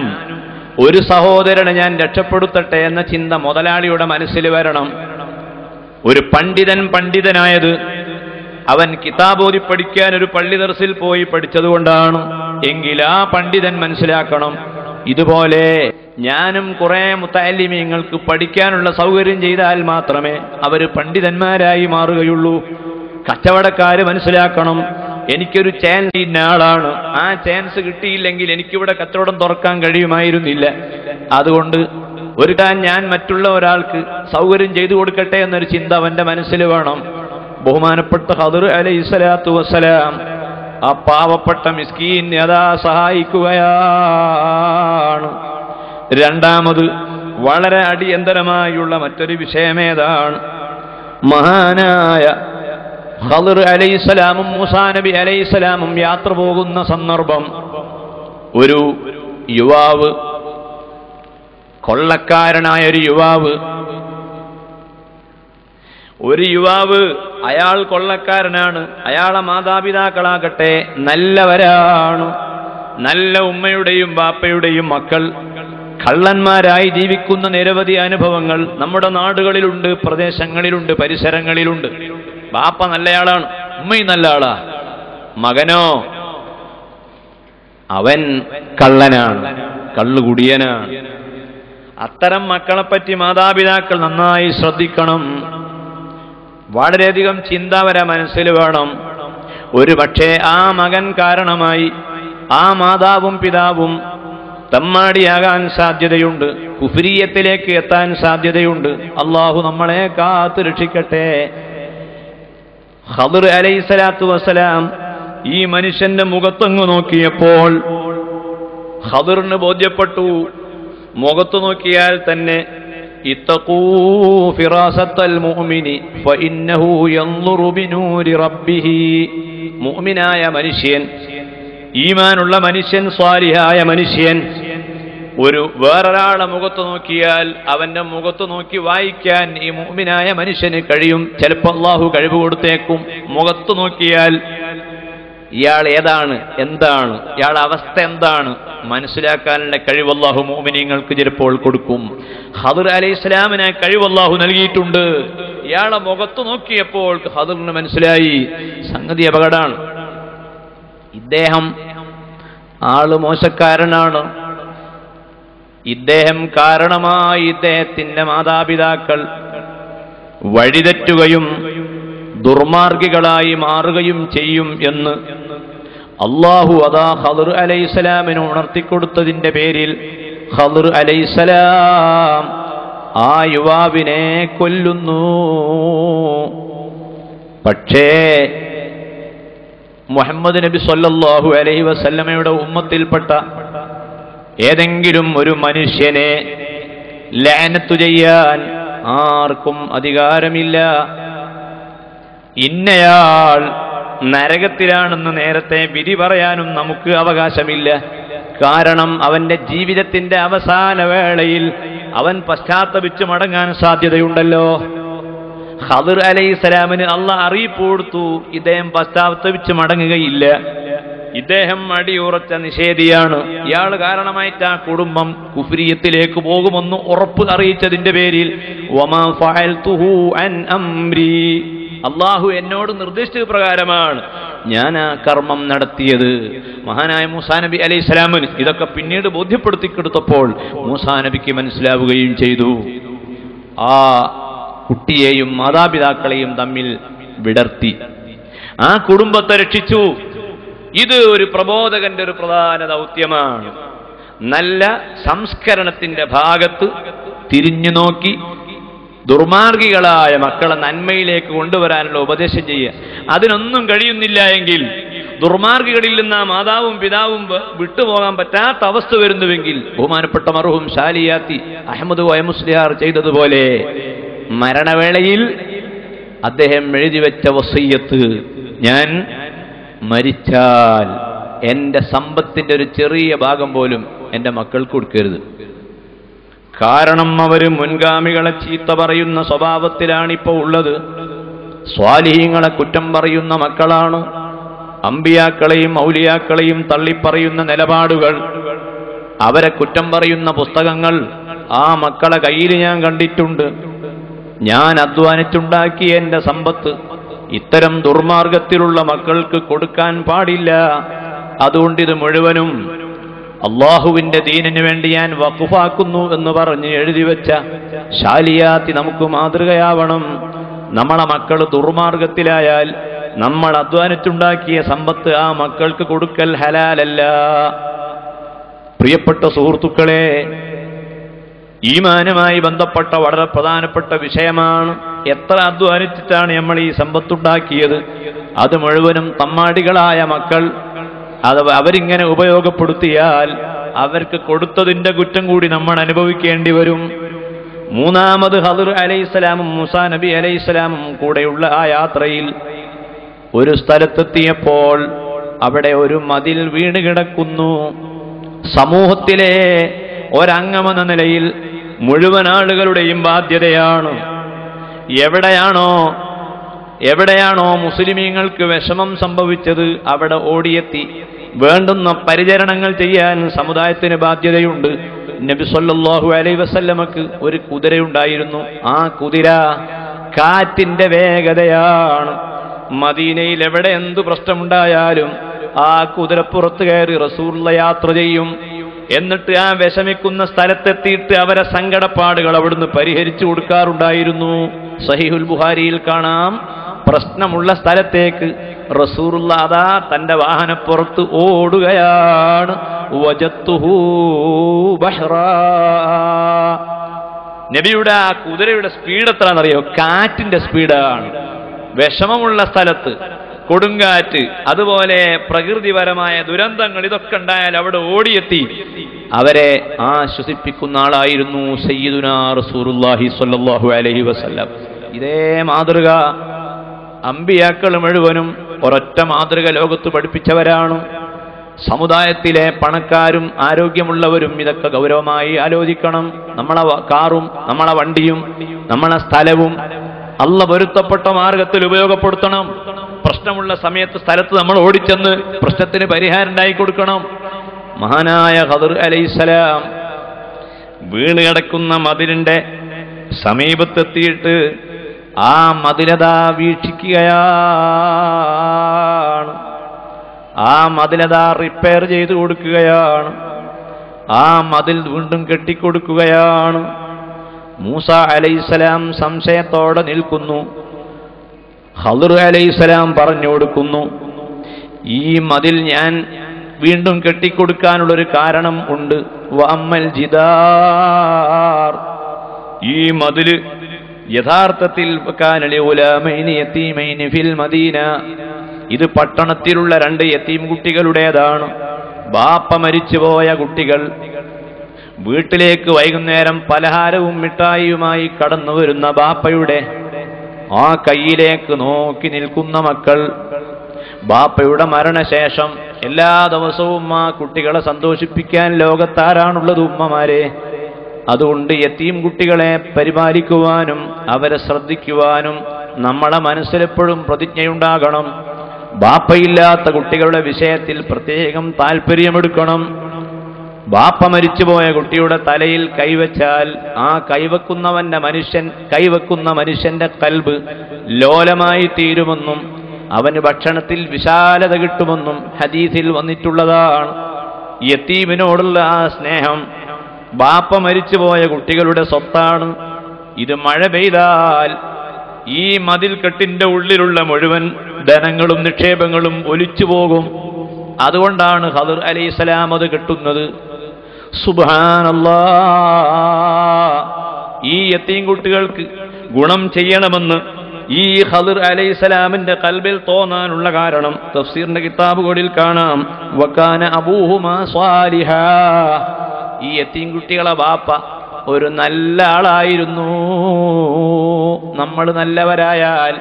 ഒരു സഹോദരനെ ഞാൻ രക്ഷപ്പെടുത്തട്ടെ എന്ന ചിന്ത മുതലാളിയുടെ മനസ്സിൽ വരണം. ഒരു പണ്ഡിതനായത് അവൻ കിതാബോധി പഠിക്കാൻ ഒരു പള്ളി ദർസിൽ പോയി പഠിച്ചതുകൊണ്ടാണ്. എങ്കിൽ ആ പണ്ഡിതൻ മനസ്സിലാക്കണം, ഇതുപോലെ ഞാനും കുറെ മുത്തഅല്ലിമീങ്ങൾക്ക് പഠിക്കാനുള്ള സൗകര്യം ചെയ്താൽ മാത്രമേ അവർ പണ്ഡിതന്മാരായി മാറുകയുള്ളൂ. കച്ചവടക്കാര് മനസ്സിലാക്കണം, എനിക്കൊരു ചാൻസ് ഇന്ന ആളാണ്, ആ ചാൻസ് കിട്ടിയില്ലെങ്കിൽ എനിക്കിവിടെ കച്ചവടം തുറക്കാൻ കഴിയുമായിരുന്നില്ല. അതുകൊണ്ട് ഒരു ഞാൻ മറ്റുള്ള ഒരാൾക്ക് സൗകര്യം ചെയ്തു കൊടുക്കട്ടെ എന്നൊരു ചിന്ത അവന്റെ മനസ്സിൽ വേണം. ബഹുമാനപ്പെട്ട ഖദർ അലൈഹിസ്സലാത്തു വസ്സലാം ആ പാവപ്പെട്ട മിസ്കീൻ അതാ സഹായിക്കുകയാണ്. രണ്ടാമത് വളരെ അടിയന്തരമായുള്ള മറ്റൊരു വിഷയമേതാണ്, മഹാനായ ഖദർ അലൈഹിസ്സലാമും മൂസാ നബി അലൈഹിസ്സലാമും യാത്ര പോകുന്ന സന്ദർഭം ഒരു യുവാവ്, കൊള്ളക്കാരനായ ഒരു യുവാവ് അയാൾ കൊള്ളക്കാരനാണ്. അയാളെ മാതാപിതാക്കളാകട്ടെ നല്ലവരാണ്, നല്ല ഉമ്മയുടെയും ബാപ്പയുടെയും മക്കൾ. കള്ളന്മാരായി ജീവിക്കുന്ന നിരവധി അനുഭവങ്ങൾ നമ്മുടെ നാടുകളിലുണ്ട്, പ്രദേശങ്ങളിലുണ്ട്, പരിസരങ്ങളിലുണ്ട്. ബാപ്പ നല്ലയാളാണ്, ഉമ്മയും നല്ല ആളാ, മകനോ അവൻ കള്ളനാണ്, കള്ളുകുടിയനാണ്. അത്തരം മക്കളെപ്പറ്റി മാതാപിതാക്കൾ നന്നായി ശ്രദ്ധിക്കണം. വളരെയധികം ചിന്ത വരെ മനസ്സിൽ വേണം. ഒരു പക്ഷേ ആ മകൻ കാരണമായി ആ മാതാവും പിതാവും തമ്മാടിയാകാൻ സാധ്യതയുണ്ട്, കുഫ്രിയത്തിലേക്ക് എത്താൻ സാധ്യതയുണ്ട്. അള്ളാഹു നമ്മളെ കാത്ത് രക്ഷിക്കട്ടെ. ഖദർ അലൈഹിസ്സലാത്തു വസ്സലാം ഈ മനുഷ്യന്റെ മുഖത്തങ്ങ് നോക്കിയപ്പോൾ ഖദറിന് ബോധ്യപ്പെട്ടു, മുഖത്ത് നോക്കിയാൽ തന്നെ ഇത്തഖൂ ഫിറാസത്തൽ മുഅ്മിനി ഫഇന്നഹു യൻദുറു ബിനൂരി റബ്ബിഹി. മുഅ്മിനായ മനുഷ്യൻ, ഈമാനുള്ള മനുഷ്യൻ, സ്വാലിഹായ മനുഷ്യൻ വേറൊരാളെ മുഖത്ത് നോക്കിയാൽ അവന്റെ മുഖത്ത് നോക്കി വായിക്കാൻ ഈ മുഅ്മിനായ മനുഷ്യന് കഴിയും. ചിലപ്പോൾ അല്ലാഹു കഴിവ് കൊടുത്തേക്കും. മുഖത്ത് നോക്കിയാൽ ഇയാൾ ഏതാണ്, എന്താണ്, ഇയാളുടെ അവസ്ഥ എന്താണ് മനസ്സിലാക്കാനുള്ള കഴിവ് അല്ലാഹു മുഅ്മിനീങ്ങൾക്ക് ചിലപ്പോൾ കൊടുക്കും. ഖദർ അലൈഹിസ്സലാമിനെ കഴിവ് അല്ലാഹു നൽകിയിട്ടുണ്ട്. ഇയാളെ മുഖത്ത് നോക്കിയപ്പോൾ ഖദറിന് മനസ്സിലായി സംഗതി അപകടമാണ്, ഇദ്ദേഹം ആള് മോശക്കാരനാണ്. ഇദ്ദേഹം കാരണമായി ഇദ്ദേഹത്തിന്റെ മാതാപിതാക്കൾ വഴിതെറ്റുകയും ദുർമാർഗികളായി മാറുകയും ചെയ്യും എന്ന് അല്ലാഹു അതാ ഖദർ അലൈഹിസ്സലാമിന് ഉണർത്തിക്കൊടുത്തതിന്റെ പേരിൽ ഖദർ അലൈഹിസ്സലാം ആ യുവാവിനെ കൊല്ലുന്നു. പക്ഷേ മുഹമ്മദ് നബി സ്വല്ലല്ലാഹു അലൈഹി വസല്ലമയുടെ ഉമ്മത്തിൽപ്പെട്ട ഏതെങ്കിലും ഒരു മനുഷ്യനെ ലഅനത്ത് ചെയ്യാൻ ആർക്കും അധികാരമില്ല. ഇന്നയാൾ നരകത്തിലാണെന്ന് നേരത്തെ വിധി പറയാനും നമുക്ക് അവകാശമില്ല. കാരണം അവന്റെ ജീവിതത്തിന്റെ അവസാന വേളയിൽ അവൻ പശ്ചാത്തപിച്ച് മടങ്ങാൻ സാധ്യതയുണ്ടല്ലോ. ഖദർ അലൈഹിസ്സലാമിന് അല്ലാഹ് അറിയിപ്പ് കൊടുത്തു, ഇദ്ദേഹം പശ്ചാത്തപിച്ച് മടങ്ങുകയില്ല, ഇദ്ദേഹം അടിയുറച്ച നിഷേധിയാണ്, ഇയാൾ കാരണമായിട്ട് ആ കുടുംബം കുഫ്രിയത്തിലേക്ക് പോകുമെന്ന് ഉറപ്പ് അറിയിച്ചതിന്റെ പേരിൽ വമാ ഫഅൽതുഹു അൻ അംരി, അള്ളാഹു എന്നോട് നിർദ്ദേശിച്ച പ്രകാരമാണ് ഞാൻ ആ കർമ്മം നടത്തിയത്. മഹാനായ മൂസാ നബി അലൈഹിസ്സലാമിന് ഇതൊക്കെ പിന്നീട് ബോധ്യപ്പെടുത്തി കൊടുത്തപ്പോൾ മൂസാ നബിക്ക് മനസ്സിലാവുകയും ചെയ്തു. ആ കുട്ടിയെയും മാതാപിതാക്കളെയും തമ്മിൽ വിടർത്തി ആ കുടുംബത്തെ രക്ഷിച്ചു. ഇത് ഒരു പ്രബോധകന്റെ ഒരു പ്രധാന ദൗത്യമാണ്. നല്ല സംസ്കരണത്തിന്റെ ഭാഗത്ത് തിരിഞ്ഞു നോക്കി ദുർമാർഗികളായ മക്കളെ നന്മയിലേക്ക് കൊണ്ടുവരാനുള്ള ഉപദേശം ചെയ്യുക. അതിനൊന്നും കഴിയുന്നില്ല എങ്കിൽ, ദുർമാർഗികളിൽ നിന്ന് ആ മാതാവും പിതാവും വിട്ടുപോകാൻ പറ്റാത്ത അവസ്ഥ വരുന്നുവെങ്കിൽ, ബഹുമാനപ്പെട്ട മർഹൂം ഷാലിയാത്തി അഹമ്മദ് കോയ മുസ്ലിയാർ ചെയ്തതുപോലെ മരണവേളയിൽ അദ്ദേഹം എഴുതിവെച്ച വസിയ്യത്ത്, ഞാൻ മരിച്ചാൽ എന്റെ സമ്പത്തിന്റെ ഒരു ചെറിയ ഭാഗം പോലും എന്റെ മക്കൾക്ക് കൊടുക്കരുത്. കാരണം അവർ മുൻഗാമികളെ ചീത്ത പറയുന്ന സ്വഭാവത്തിലാണിപ്പോൾ ഉള്ളത്. സ്വാലിഹീങ്ങളെ കുറ്റം പറയുന്ന മക്കളാണ്. അമ്പിയാക്കളെയും ഔലിയാക്കളെയും തള്ളിപ്പറയുന്ന നിലപാടുകൾ, അവരെ കുറ്റം പറയുന്ന പുസ്തകങ്ങൾ ആ മക്കളെ കയ്യിൽ ഞാൻ കണ്ടിട്ടുണ്ട്. ഞാൻ അധ്വാനിച്ചുണ്ടാക്കിയ എന്റെ സമ്പത്ത് ഇത്തരം ദുർമാർഗത്തിലുള്ള മക്കൾക്ക് കൊടുക്കാൻ പാടില്ല. അതുകൊണ്ട് ഇത് മുഴുവനും അള്ളാഹുവിന്റെ ദീനിന് വേണ്ടി ഞാൻ വഖഫാക്കുന്നു എന്ന് പറഞ്ഞ് എഴുതിവെച്ച ഷാലിയാത്തി നമുക്ക് മാതൃകയാവണം. നമ്മളെ മക്കൾ ദുർമാർഗത്തിലായാൽ നമ്മൾ അധ്വാനിച്ചുണ്ടാക്കിയ സമ്പത്ത് ആ മക്കൾക്ക് കൊടുക്കൽ ഹലാലല്ല. പ്രിയപ്പെട്ട സുഹൃത്തുക്കളെ, ഈമാനുമായി ബന്ധപ്പെട്ട വളരെ പ്രധാനപ്പെട്ട വിഷയമാണ്. എത്ര അധ്വാനിച്ചിട്ടാണ് നമ്മൾ ഈ സമ്പത്തുണ്ടാക്കിയത്? അത് മുഴുവനും തമ്മാടികളായ മക്കൾ അവരിങ്ങനെ ഉപയോഗപ്പെടുത്തിയാൽ അവർക്ക് കൊടുത്തതിന്റെ കുറ്റം കൂടി നമ്മൾ അനുഭവിക്കേണ്ടി വരും. മൂന്നാമത് ഖദർ അലൈഹിസ്സലാമും മൂസാ നബി അലൈഹിസ്സലാമും കൂടെയുള്ള ആ യാത്രയിൽ ഒരു സ്ഥലത്തെത്തിയപ്പോൾ അവിടെ ഒരു മതിൽ വീണ് കിടക്കുന്നു. സമൂഹത്തിലെ ഒരംഗമെന്ന നിലയിൽ മുഴുവൻ ആളുകളുടെയും ബാധ്യതയാണ്. എവിടെയാണോ മുസ്ലിമീങ്ങൾക്ക് വിഷമം സംഭവിച്ചത് അവിടെ ഓടിയെത്തി വേണ്ടുന്ന പരിചരണങ്ങൾ ചെയ്യാൻ സമുദായത്തിന് ബാധ്യതയുണ്ട്. നബി സല്ലല്ലാഹു അലൈഹി വസല്ലമക്ക് ഒരു കുതിരയുണ്ടായിരുന്നു. ആ കുതിര കാറ്റിന്റെ വേഗതയാണ്. മദീനയിൽ എവിടെ എന്തു പ്രശ്നമുണ്ടായാലും ആ കുതിരപ്പുറത്ത് കയറി റസൂലുള്ള യാത്ര ചെയ്യും. എന്നിട്ട് ആ വിഷമിക്കുന്ന സ്ഥലത്തെത്തിയിട്ട് അവരെ സങ്കടപ്പാടുകൾ അവിടുന്ന് പരിഹരിച്ചു കൊടുക്കാറുണ്ടായിരുന്നു. സഹീഹുൽ ബുഖാരിയിൽ കാണാം, പ്രശ്നമുള്ള സ്ഥലത്തേക്ക് റസൂലുള്ള അതാ തന്റെ വാഹനപ്പുറത്ത് ഓടുകയാണ്. വജത്തുഹു ബഹ്റാ. നബിയുടെ ആ കുതിരയുടെ സ്പീഡ് എത്രയാണെന്നറിയോ? കാറ്റിന്റെ സ്പീഡാണ്. വിഷമമുള്ള സ്ഥലത്ത് കൊടുങ്കാറ്റ്, അതുപോലെ പ്രകൃതിപരമായ ദുരന്തങ്ങൾ, ഇതൊക്കെ ഉണ്ടായാൽ അവിടെ ഓടിയെത്തി അവരെ ആശ്വസിപ്പിക്കുന്ന ആളായിരുന്നു സയ്യിദുനാ റസൂലുള്ളാഹി സ്വല്ലല്ലാഹു അലൈഹി വസല്ലം. ഇതേ മാതൃക അമ്പിയാക്കൾ മുഴുവനും ഒരൊറ്റ മാതൃക ലോകത്ത് പഠിപ്പിച്ചവരാണ്. സമുദായത്തിലെ പണക്കാരും ആരോഗ്യമുള്ളവരും ഇതൊക്കെ ഗൗരവമായി ആലോചിക്കണം. നമ്മളെ കാറും നമ്മളെ വണ്ടിയും നമ്മളെ സ്ഥലവും അള്ള പൊരുത്തപ്പെട്ട മാർഗത്തിൽ ഉപയോഗപ്പെടുത്തണം. പ്രശ്നമുള്ള സമയത്ത് സ്ഥലത്ത് നമ്മൾ ഓടിച്ചെന്ന് പ്രശ്നത്തിന് പരിഹാരം ഉണ്ടായി കൊടുക്കണം. മഹാനായ ഖദർ അലൈഹിസ്സലാം വീണ് കിടക്കുന്ന മതിലിന്റെ സമീപത്തെത്തിയിട്ട് ആ മതിലതാ വീക്ഷിക്കുകയാണ്. ആ മതിലതാ റിപ്പയർ ചെയ്ത് കൊടുക്കുകയാണ്. ആ മതിൽ വീണ്ടും കെട്ടിക്കൊടുക്കുകയാണ്. മൂസാ അലൈഹിസ്സലാം സംശയത്തോടെ നിൽക്കുന്നു. ഖദർ അലൈഹിസ്സലാം പറഞ്ഞു കൊടുക്കുന്നു, ഈ മതിൽ ഞാൻ വീണ്ടും കെട്ടിക്കൊടുക്കാനുള്ളൊരു കാരണം ഉണ്ട്. വഅമ്മൽ ജിദാർ, ഈ മതില് യഥാർത്ഥത്തിൽ കാനലി ഉലമൈനി യതീമൈനി ഫിൽ മദീന, ഇത് പട്ടണത്തിലുള്ള 2 യതീം കുട്ടികളുടേതാണ്. ബാപ്പ മരിച്ചുപോയ കുട്ടികൾ വീട്ടിലേക്ക് വൈകുന്നേരം പലഹാരവും മിഠായിയുമായി കടന്നു വരുന്ന ബാപ്പയുടെ ആ കയ്യിലേക്ക് നോക്കി നിൽക്കുന്ന മക്കൾ. ബാപ്പയുടെ മരണശേഷം എല്ലാ ദിവസവും ആ കുട്ടികളെ സന്തോഷിപ്പിക്കാൻ ലോകത്താരാണുള്ളത്? ഉമ്മമാരെ. അതുകൊണ്ട് യതീം കുട്ടികളെ പരിപാലിക്കുവാനും അവരെ ശ്രദ്ധിക്കുവാനും നമ്മളെ മനസ്സിലെപ്പോഴും പ്രതിജ്ഞയുണ്ടാകണം. ബാപ്പയില്ലാത്ത കുട്ടികളുടെ വിഷയത്തിൽ പ്രത്യേകം താല്പര്യമെടുക്കണം. ബാപ്പ മരിച്ചുപോയ കുട്ടിയുടെ തലയിൽ കൈവച്ചാൽ ആ കൈവെക്കുന്ന മനുഷ്യന്റെ കൽബ് ലോലമായി തീരുമെന്നും അവന് ഭക്ഷണത്തിൽ വിശാലത കിട്ടുമെന്നും ഹദീസിൽ വന്നിട്ടുള്ളതാണ്. യതീമിനോടുള്ള ആ സ്നേഹം ബാപ്പ മരിച്ചുപോയ കുട്ടികളുടെ സ്വത്താണ്. ഇത് മഴ പെയ്താൽ ഈ മതിൽക്കെട്ടിന്റെ ഉള്ളിലുള്ള മുഴുവൻ ധനങ്ങളും നിക്ഷേപങ്ങളും ഒലിച്ചു പോകും. അതുകൊണ്ടാണ് ഖദർ അലൈഹിസ്സലാം അത് കെട്ടുന്നത്. സുബ്ഹാനല്ലാഹ്, ഈ യതീം കുട്ടികൾക്ക് ഗുണം ചെയ്യണമെന്ന് ഈ ഖദർ അലൈഹിസ്സലാമിന്റെ ഖൽബിൽ തോന്നാനുള്ള കാരണം തഫ്സീറിന്റെ കിതാബുകളിൽ കാണാം. വകാന അബൂഹുമാ സ്വാലിഹാ, ഈ യതീം കുട്ടികളെ ബാപ്പ ഒരു നല്ല ആളായിരുന്നു. നമ്മൾ നല്ലവരായാൽ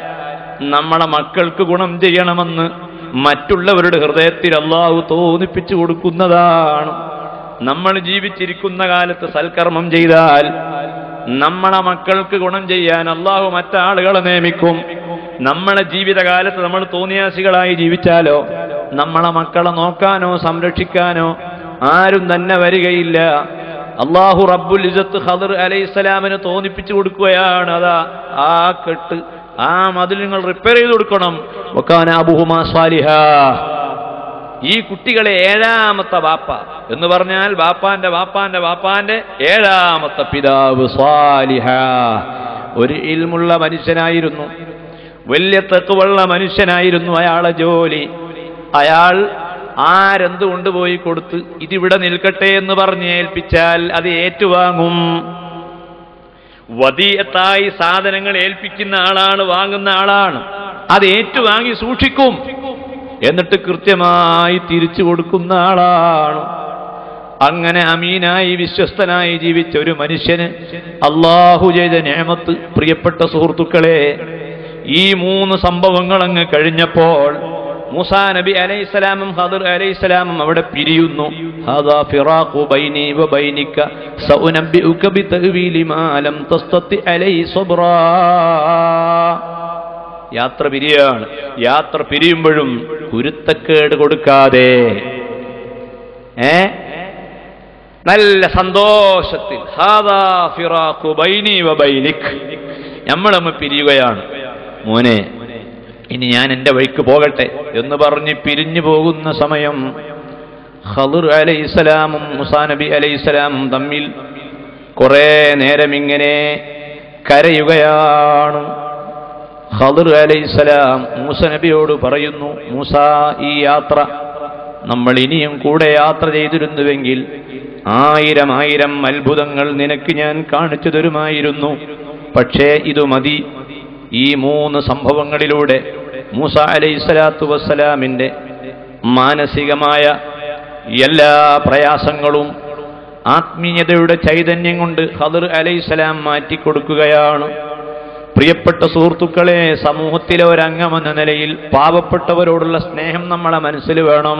നമ്മളെ മക്കൾക്ക് ഗുണം ചെയ്യണമെന്ന് മറ്റുള്ളവരുടെ ഹൃദയത്തിൽ അല്ലാഹു തോന്നിപ്പിച്ചു കൊടുക്കുന്നതാണ്. നമ്മൾ ജീവിച്ചിരിക്കുന്ന കാലത്ത് സൽക്കർമ്മം ചെയ്താൽ നമ്മളെ മക്കൾക്ക് ഗുണം ചെയ്യാൻ അല്ലാഹു മറ്റാളുകളെ നിയമിക്കും. നമ്മളെ ജീവിതകാലത്ത് നമ്മൾ തോന്നിയാസികളായി ജീവിച്ചാലോ നമ്മളെ മക്കളെ നോക്കാനോ സംരക്ഷിക്കാനോ ആരും തന്നെ വരികയില്ല. അല്ലാഹു റബ്ബുൽ ഇസ്സത്ത് ഖദർ അലൈഹിസ്സലാമിന് തോന്നിപ്പിച്ചു കൊടുക്കുകയാണ്, അതാ ആ കെട്ട്, ആ മതിൽ നിങ്ങൾ റിപ്പയർ ചെയ്ത് കൊടുക്കണം. വകാന അബൂഹുമാ സ്വാലിഹാ, ഈ കുട്ടികളെ ഏഴാമത്തെ ബാപ്പ എന്ന് പറഞ്ഞാൽ ബാപ്പാന്റെ ബാപ്പാന്റെ ബാപ്പാന്റെ ഏഴാമത്തെ പിതാവ് സ്വാലിഹാ, ഒരു ഇൽമുള്ള മനുഷ്യനായിരുന്നു, വലിയ തഖ്വയുള്ള മനുഷ്യനായിരുന്നു. അയാളെ ജോലി അയാൾ ആരെന്ത് കൊണ്ടുപോയി കൊടുത്ത് ഇതിവിടെ നിൽക്കട്ടെ എന്ന് പറഞ്ഞ് ഏൽപ്പിച്ചാൽ അത് ഏറ്റുവാങ്ങും. വദിയത്തായി സാധനങ്ങൾ ഏൽപ്പിക്കുന്ന ആളാണ്, വാങ്ങുന്ന ആളാണ്, അത് ഏറ്റുവാങ്ങി സൂക്ഷിക്കും, എന്നിട്ട് കൃത്യമായി തിരിച്ചു കൊടുക്കുന്ന ആളാണ്. അങ്ങനെ അമീനായി വിശ്വസ്തനായി ജീവിച്ച ഒരു മനുഷ്യന് അല്ലാഹു ചെയ്ത നിഅമത്ത്, പ്രിയപ്പെട്ട സുഹൃത്തുക്കളെ, ഈ മൂന്ന് സംഭവങ്ങൾ അങ്ങ് കഴിഞ്ഞപ്പോൾ മൂസാ നബി അലൈഹിസ്സലാമും ഖദർ അലൈഹിസ്സലാമും അവിടെ പിരിയുന്നു. ഹാദാ ഫിറാഖു ബൈനി വ ബൈനിക സഉനബ്ബിഉക ബിതഅ്വീലി മാ ലം തസ്തത്തി അലൈഹി സബ്റാ. യാത്ര പിരിയാണ്. യാത്ര പിരിയുമ്പോഴും കുരുത്തക്കേട് കൊടുക്കാതെ നല്ല സന്തോഷത്തിൽ ഹാദാ ഫിറാഖു ബൈനി വ ബൈനിക, നമ്മളമ്മ പിരിയുകയാണ്, മോനെ ഇനി ഞാൻ എൻ്റെ വഴിക്ക് പോകട്ടെ എന്ന് പറഞ്ഞ് പിരിഞ്ഞു പോകുന്ന സമയം ഖദർ അലൈഹിസ്സലാമും മൂസാ നബി അലൈഹിസ്സലാമും തമ്മിൽ കുറെ നേരം ഇങ്ങനെ കരയുകയാണ്. ഖദർ അലൈഹിസ്സലാം മൂസ നബിയോട് പറയുന്നു, മൂസാ, ഈ യാത്ര നമ്മൾ ഇനിയും കൂടെ യാത്ര ചെയ്തിരുന്നുവെങ്കിൽ 1000 അത്ഭുതങ്ങൾ നിനക്ക് ഞാൻ കാണിച്ചു തരുമായിരുന്നു. പക്ഷേ ഇത് മതി. ഈ മൂന്ന് സംഭവങ്ങളിലൂടെ മൂസ അലൈഹിസ്സലാത്തു വസ്സലാമിന്റെ മാനസികമായ എല്ലാ പ്രയാസങ്ങളും ആത്മീയതയുടെ ചൈതന്യം കൊണ്ട് ഖദർ അലൈഹിസ്സലാം മാറ്റിക്കൊടുക്കുകയാണ്. പ്രിയപ്പെട്ട സുഹൃത്തുക്കളെ, സമൂഹത്തിലെ ഒരംഗമെന്ന നിലയിൽ പാവപ്പെട്ടവരോടുള്ള സ്നേഹം നമ്മളെ മനസ്സിൽ വേണം.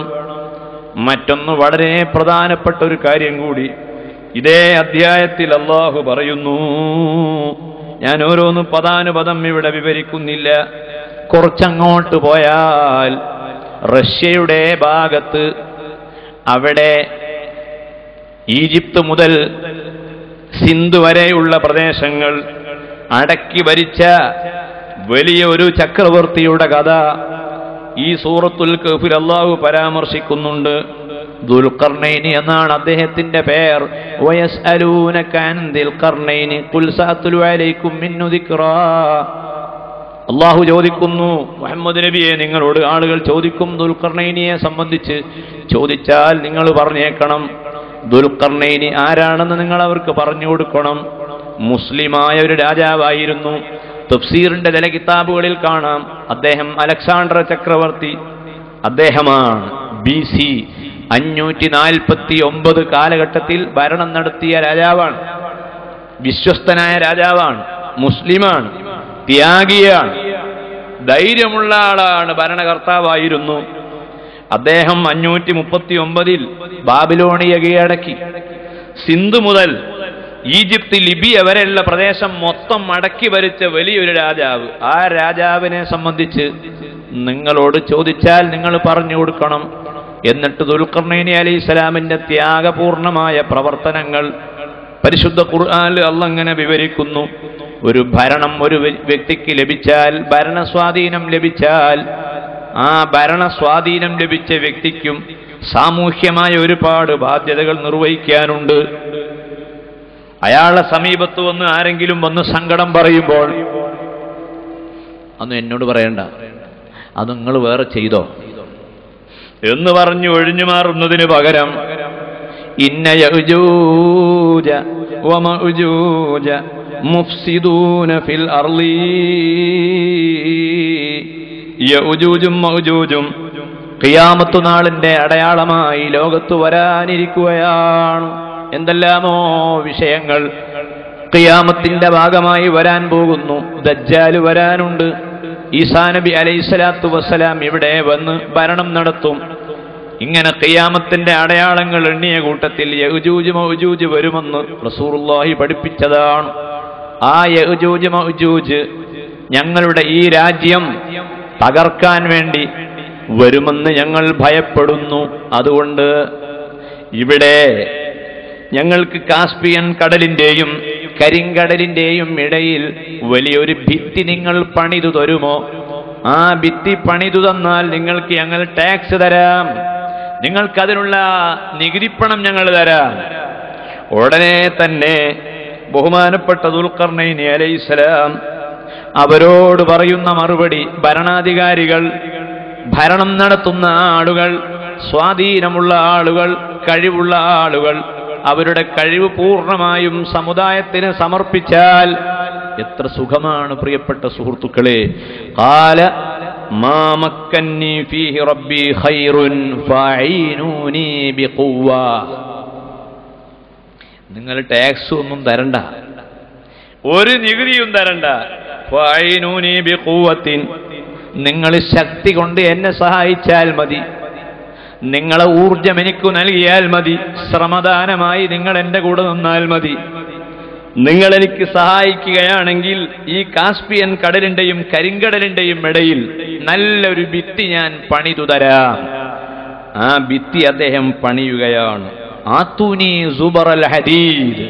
മറ്റൊന്ന് വളരെ പ്രധാനപ്പെട്ട ഒരു കാര്യം കൂടി ഇതേ അധ്യായത്തിൽ അല്ലാഹു പറയുന്നു. ഞാൻ ഓരോന്നും പദാനുപദം ഇവിടെ വിവരിക്കുന്നില്ല. കുറച്ചങ്ങോട്ട് പോയാൽ റഷ്യയുടെ ഭാഗത്ത്, അവിടെ ഈജിപ്ത് മുതൽ സിന്ധു വരെയുള്ള പ്രദേശങ്ങൾ അടക്കി ഭരിച്ച വലിയ ഒരു ചക്രവർത്തിയുടെ കഥ ഈ സൂറത്തുൽ കഹ്ഫിൽ അല്ലാഹു പരാമർശിക്കുന്നുണ്ട്. ദുൽഖർനൈനി എന്നാണ് അദ്ദേഹത്തിന്റെ പേർ. വയസ്അലൂനക അൻ ദുൽഖർനൈനി ഖുൽ സഅത്ലു അലൈക്കും മിന്നു ദിക്റാ. അല്ലാഹു ചോദിക്കുന്നു, മുഹമ്മദ് നബിയെ, നിങ്ങളോട് ആളുകൾ ചോദിക്കും ദുൽഖർനൈനിയെ സംബന്ധിച്ച്. ചോദിച്ചാൽ നിങ്ങൾ പറഞ്ഞേക്കണം, ദുൽഖർനൈനി ആരാണെന്ന് നിങ്ങൾ അവർക്ക് പറഞ്ഞു കൊടുക്കണം. മുസ്ലിമായ ഒരു രാജാവായിരുന്നു. തഫ്സീറിന്റെ ചില കിതാബുകളിൽ കാണാം, അദ്ദേഹം അലക്സാണ്ടർ ചക്രവർത്തി, അദ്ദേഹമാണ് BC 549 കാലഘട്ടത്തിൽ ഭരണം നടത്തിയ രാജാവാണ്. വിശ്വസ്തനായ രാജാവാണ്, മുസ്ലിമാണ്, ത്യാഗിയാണ്, ധൈര്യമുള്ള ആളാണ്, ഭരണകർത്താവായിരുന്നു. അദ്ദേഹം 539 ബാബിലോണിയ കീഴടക്കി. സിന്ധു മുതൽ ഈജിപ്ത്, ലിബിയ വരെയുള്ള പ്രദേശം മൊത്തം അടക്കി ഭരിച്ച വലിയൊരു രാജാവ്. ആ രാജാവിനെ സംബന്ധിച്ച് നിങ്ങളോട് ചോദിച്ചാൽ നിങ്ങൾ പറഞ്ഞു കൊടുക്കണം. എന്നിട്ട് ദുൽഖർനൈനി അലൈഹിസ്സലാമിന്റെ ത്യാഗപൂർണമായ പ്രവർത്തനങ്ങൾ പരിശുദ്ധ ഖുർആനിൽ അല്ലാഹ് ഇങ്ങനെ വിവരിക്കുന്നു. ഒരു ഭരണം ഒരു വ്യക്തിക്ക് ലഭിച്ചാൽ, ഭരണസ്വാധീനം ലഭിച്ചാൽ, ആ ഭരണസ്വാധീനം ലഭിച്ച വ്യക്തിക്കും സാമൂഹ്യമായ ഒരുപാട് ബാധ്യതകൾ നിർവഹിക്കാനുണ്ട്. അയാളുടെ സമീപത്ത് വന്ന് ആരെങ്കിലും വന്ന് സങ്കടം പറയുമ്പോൾ അതൊന്നും എന്നോട് പറയണ്ട, അത് നിങ്ങൾ വേറെ ചെയ്തോ, എന്ന് പറഞ്ഞു ഒഴിഞ്ഞു മാറുന്നതിന് പകരം ഇന്ന യഅജൂജ വമഅജൂജ മുഫ്സിദൂന ഫിൽ അർളി, യഅജൂജും മഅജൂജും ഖിയാമത്ത് നാളിന്റെ അടയാളമായി ലോകത്ത് വരാനിരിക്കുകയാണ്. എന്തെല്ലാമോ വിഷയങ്ങൾ ഖിയാമത്തിന്റെ ഭാഗമായി വരാൻ പോകുന്നു. ദജ്ജാല് വരാനുണ്ട്. ഈസാ നബി അലൈഹിസ്സലാത്തു വസ്സലാം ഇവിടെ വന്ന് ഭരണം നടത്തും. ഇങ്ങനെ ഖിയാമത്തിന്റെ അടയാളങ്ങൾ എണ്ണിയ കൂട്ടത്തിൽ യഅജൂജ് മഅജൂജ് വരുമെന്ന് റസൂലുള്ളാഹി പഠിപ്പിച്ചതാണ്. ആ യഅജൂജ് മഅജൂജ് ഞങ്ങളുടെ ഈ രാജ്യം തകർക്കാൻ വേണ്ടി വരുമെന്ന് ഞങ്ങൾ ഭയപ്പെടുന്നു. അതുകൊണ്ട് ഇവിടെ ഞങ്ങൾക്ക് കാസ്പിയൻ കടലിന്റെയും കരിങ്കടലിന്റെയും ഇടയിൽ വലിയൊരു ഭിത്തി നിങ്ങൾ പണിതു തരുമോ? ആ ഭിത്തി പണിതു തന്നാൽ നിങ്ങൾക്ക് ഞങ്ങൾ ടാക്സ് തരാം, നിങ്ങൾക്കതിനുള്ള നികുതിപ്പണം ഞങ്ങൾ തരാം. ഉടനെ തന്നെ ബഹുമാനപ്പെട്ട ദുൽഖർനൈൻ അലൈഹിസ്സലാം അവരോട് പറയുന്ന മറുപടി, ഭരണാധികാരികൾ, ഭരണം നടത്തുന്ന ആളുകൾ, സ്വാധീനമുള്ള ആളുകൾ, കഴിവുള്ള ആളുകൾ അവരുടെ കഴിവ് പൂർണ്ണമായും സമുദായത്തിന് സമർപ്പിച്ചാൽ എത്ര സുഖമാണ് പ്രിയപ്പെട്ട സുഹൃത്തുക്കളെ. ഖാല മാ മക്കന്നി ഫീഹി റബ്ബി ഖൈറുൻ ഫഅഈനൂനി ബിഖുവ്വ. നിങ്ങൾ ടാക്സ് ഒന്നും തരണ്ട, ഒരു നികുതിയും തരണ്ട. ഫഅഈനൂനി ബിഖുവ്വത്തിൻ, നിങ്ങൾ ശക്തി കൊണ്ട് എന്നെ സഹായിച്ചാൽ മതി, നിങ്ങളെ ഊർജം എനിക്ക് നൽകിയാൽ മതി, ശ്രമദാനമായി നിങ്ങൾ എൻ്റെ കൂടെ നിന്നാൽ മതി. നിങ്ങൾ എനിക്ക് സഹായിക്കുകയാണെങ്കിൽ ഈ കാസ്പിയൻ കടലിന്റെയും കരിങ്കടലിന്റെയും ഇടയിൽ നല്ലൊരു ഭിത്തി ഞാൻ പണിതു തരാം. ആ ഭിത്തി അദ്ദേഹം പണിയുകയാണ്. ആത്തൂനി സുബറൽ ഹദീദ്,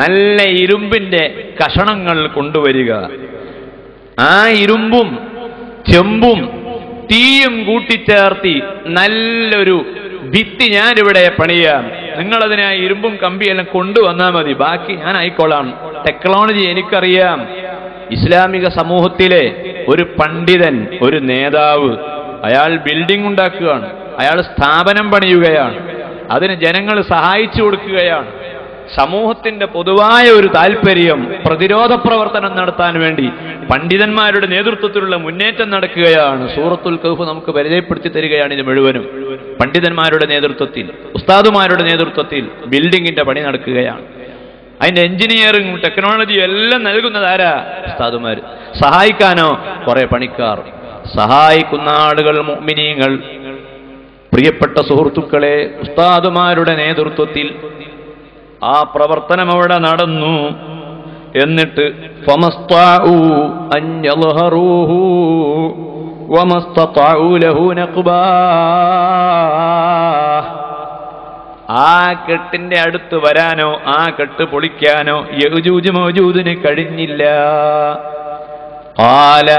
നല്ല ഇരുമ്പിന്റെ കഷണങ്ങൾ കൊണ്ടുവരിക. ആ ഇരുമ്പും ചെമ്പും തീയും കൂട്ടിച്ചേർത്തി നല്ലൊരു ഭിത്തി ഞാനിവിടെ പണിയാം. നിങ്ങളതിനായി ഇരുമ്പും കമ്പിയെല്ലാം കൊണ്ടുവന്നാൽ മതി, ബാക്കി ഞാൻ ആയിക്കോളാം. ടെക്നോളജി എനിക്കറിയാം. ഇസ്ലാമിക സമൂഹത്തിലെ ഒരു പണ്ഡിതൻ, ഒരു നേതാവ്, അയാൾ ബിൽഡിംഗ് ഉണ്ടാക്കുകയാണ്, അയാൾ സ്ഥാപനം പണിയുകയാണ്, അതിന് ജനങ്ങൾ സഹായിച്ചു കൊടുക്കുകയാണ്. സമൂഹത്തിന്റെ പൊതുവായ ഒരു താല്പര്യം പ്രതിരോധ പ്രവർത്തനം നടത്താൻ വേണ്ടി പണ്ഡിതന്മാരുടെ നേതൃത്വത്തിലുള്ള മുന്നേറ്റം നടക്കുകയാണ്. സൂറത്തുൽ കഹ്ഫ് നമുക്ക് പരിചയപ്പെടുത്തി തരികയാണ്. ഇത് മുഴുവനും പണ്ഡിതന്മാരുടെ നേതൃത്വത്തിൽ, ഉസ്താദുമാരുടെ നേതൃത്വത്തിൽ ബിൽഡിങ്ങിന്റെ പണി നടക്കുകയാണ്. അതിന്റെ എഞ്ചിനീയറിംഗും ടെക്നോളജിയും എല്ലാം നൽകുന്നത് ആരാ? ഉസ്താദുമാർ. സഹായിക്കാനോ കുറെ പണിക്കാർ. സഹായിക്കുന്ന ആളുകൾ മുഅ്മിനീങ്ങൾ. പ്രിയപ്പെട്ട സുഹൃത്തുക്കളെ, ഉസ്താദുമാരുടെ നേതൃത്വത്തിൽ ആ പ്രവർത്തനം അവിടെ നടന്നു. എന്നിട്ട് ഫമസ്തഉ അൻ യൽഹറൂഹു വമസ്തതഉ ലഹു നഖ്ബാ, ആ കെട്ടിന്റെ അടുത്ത് വരാനോ ആ കെട്ട് പൊളിക്കാനോ യഅജൂജ് മഅജൂജിന് കഴിഞ്ഞില്ല. ഖാല,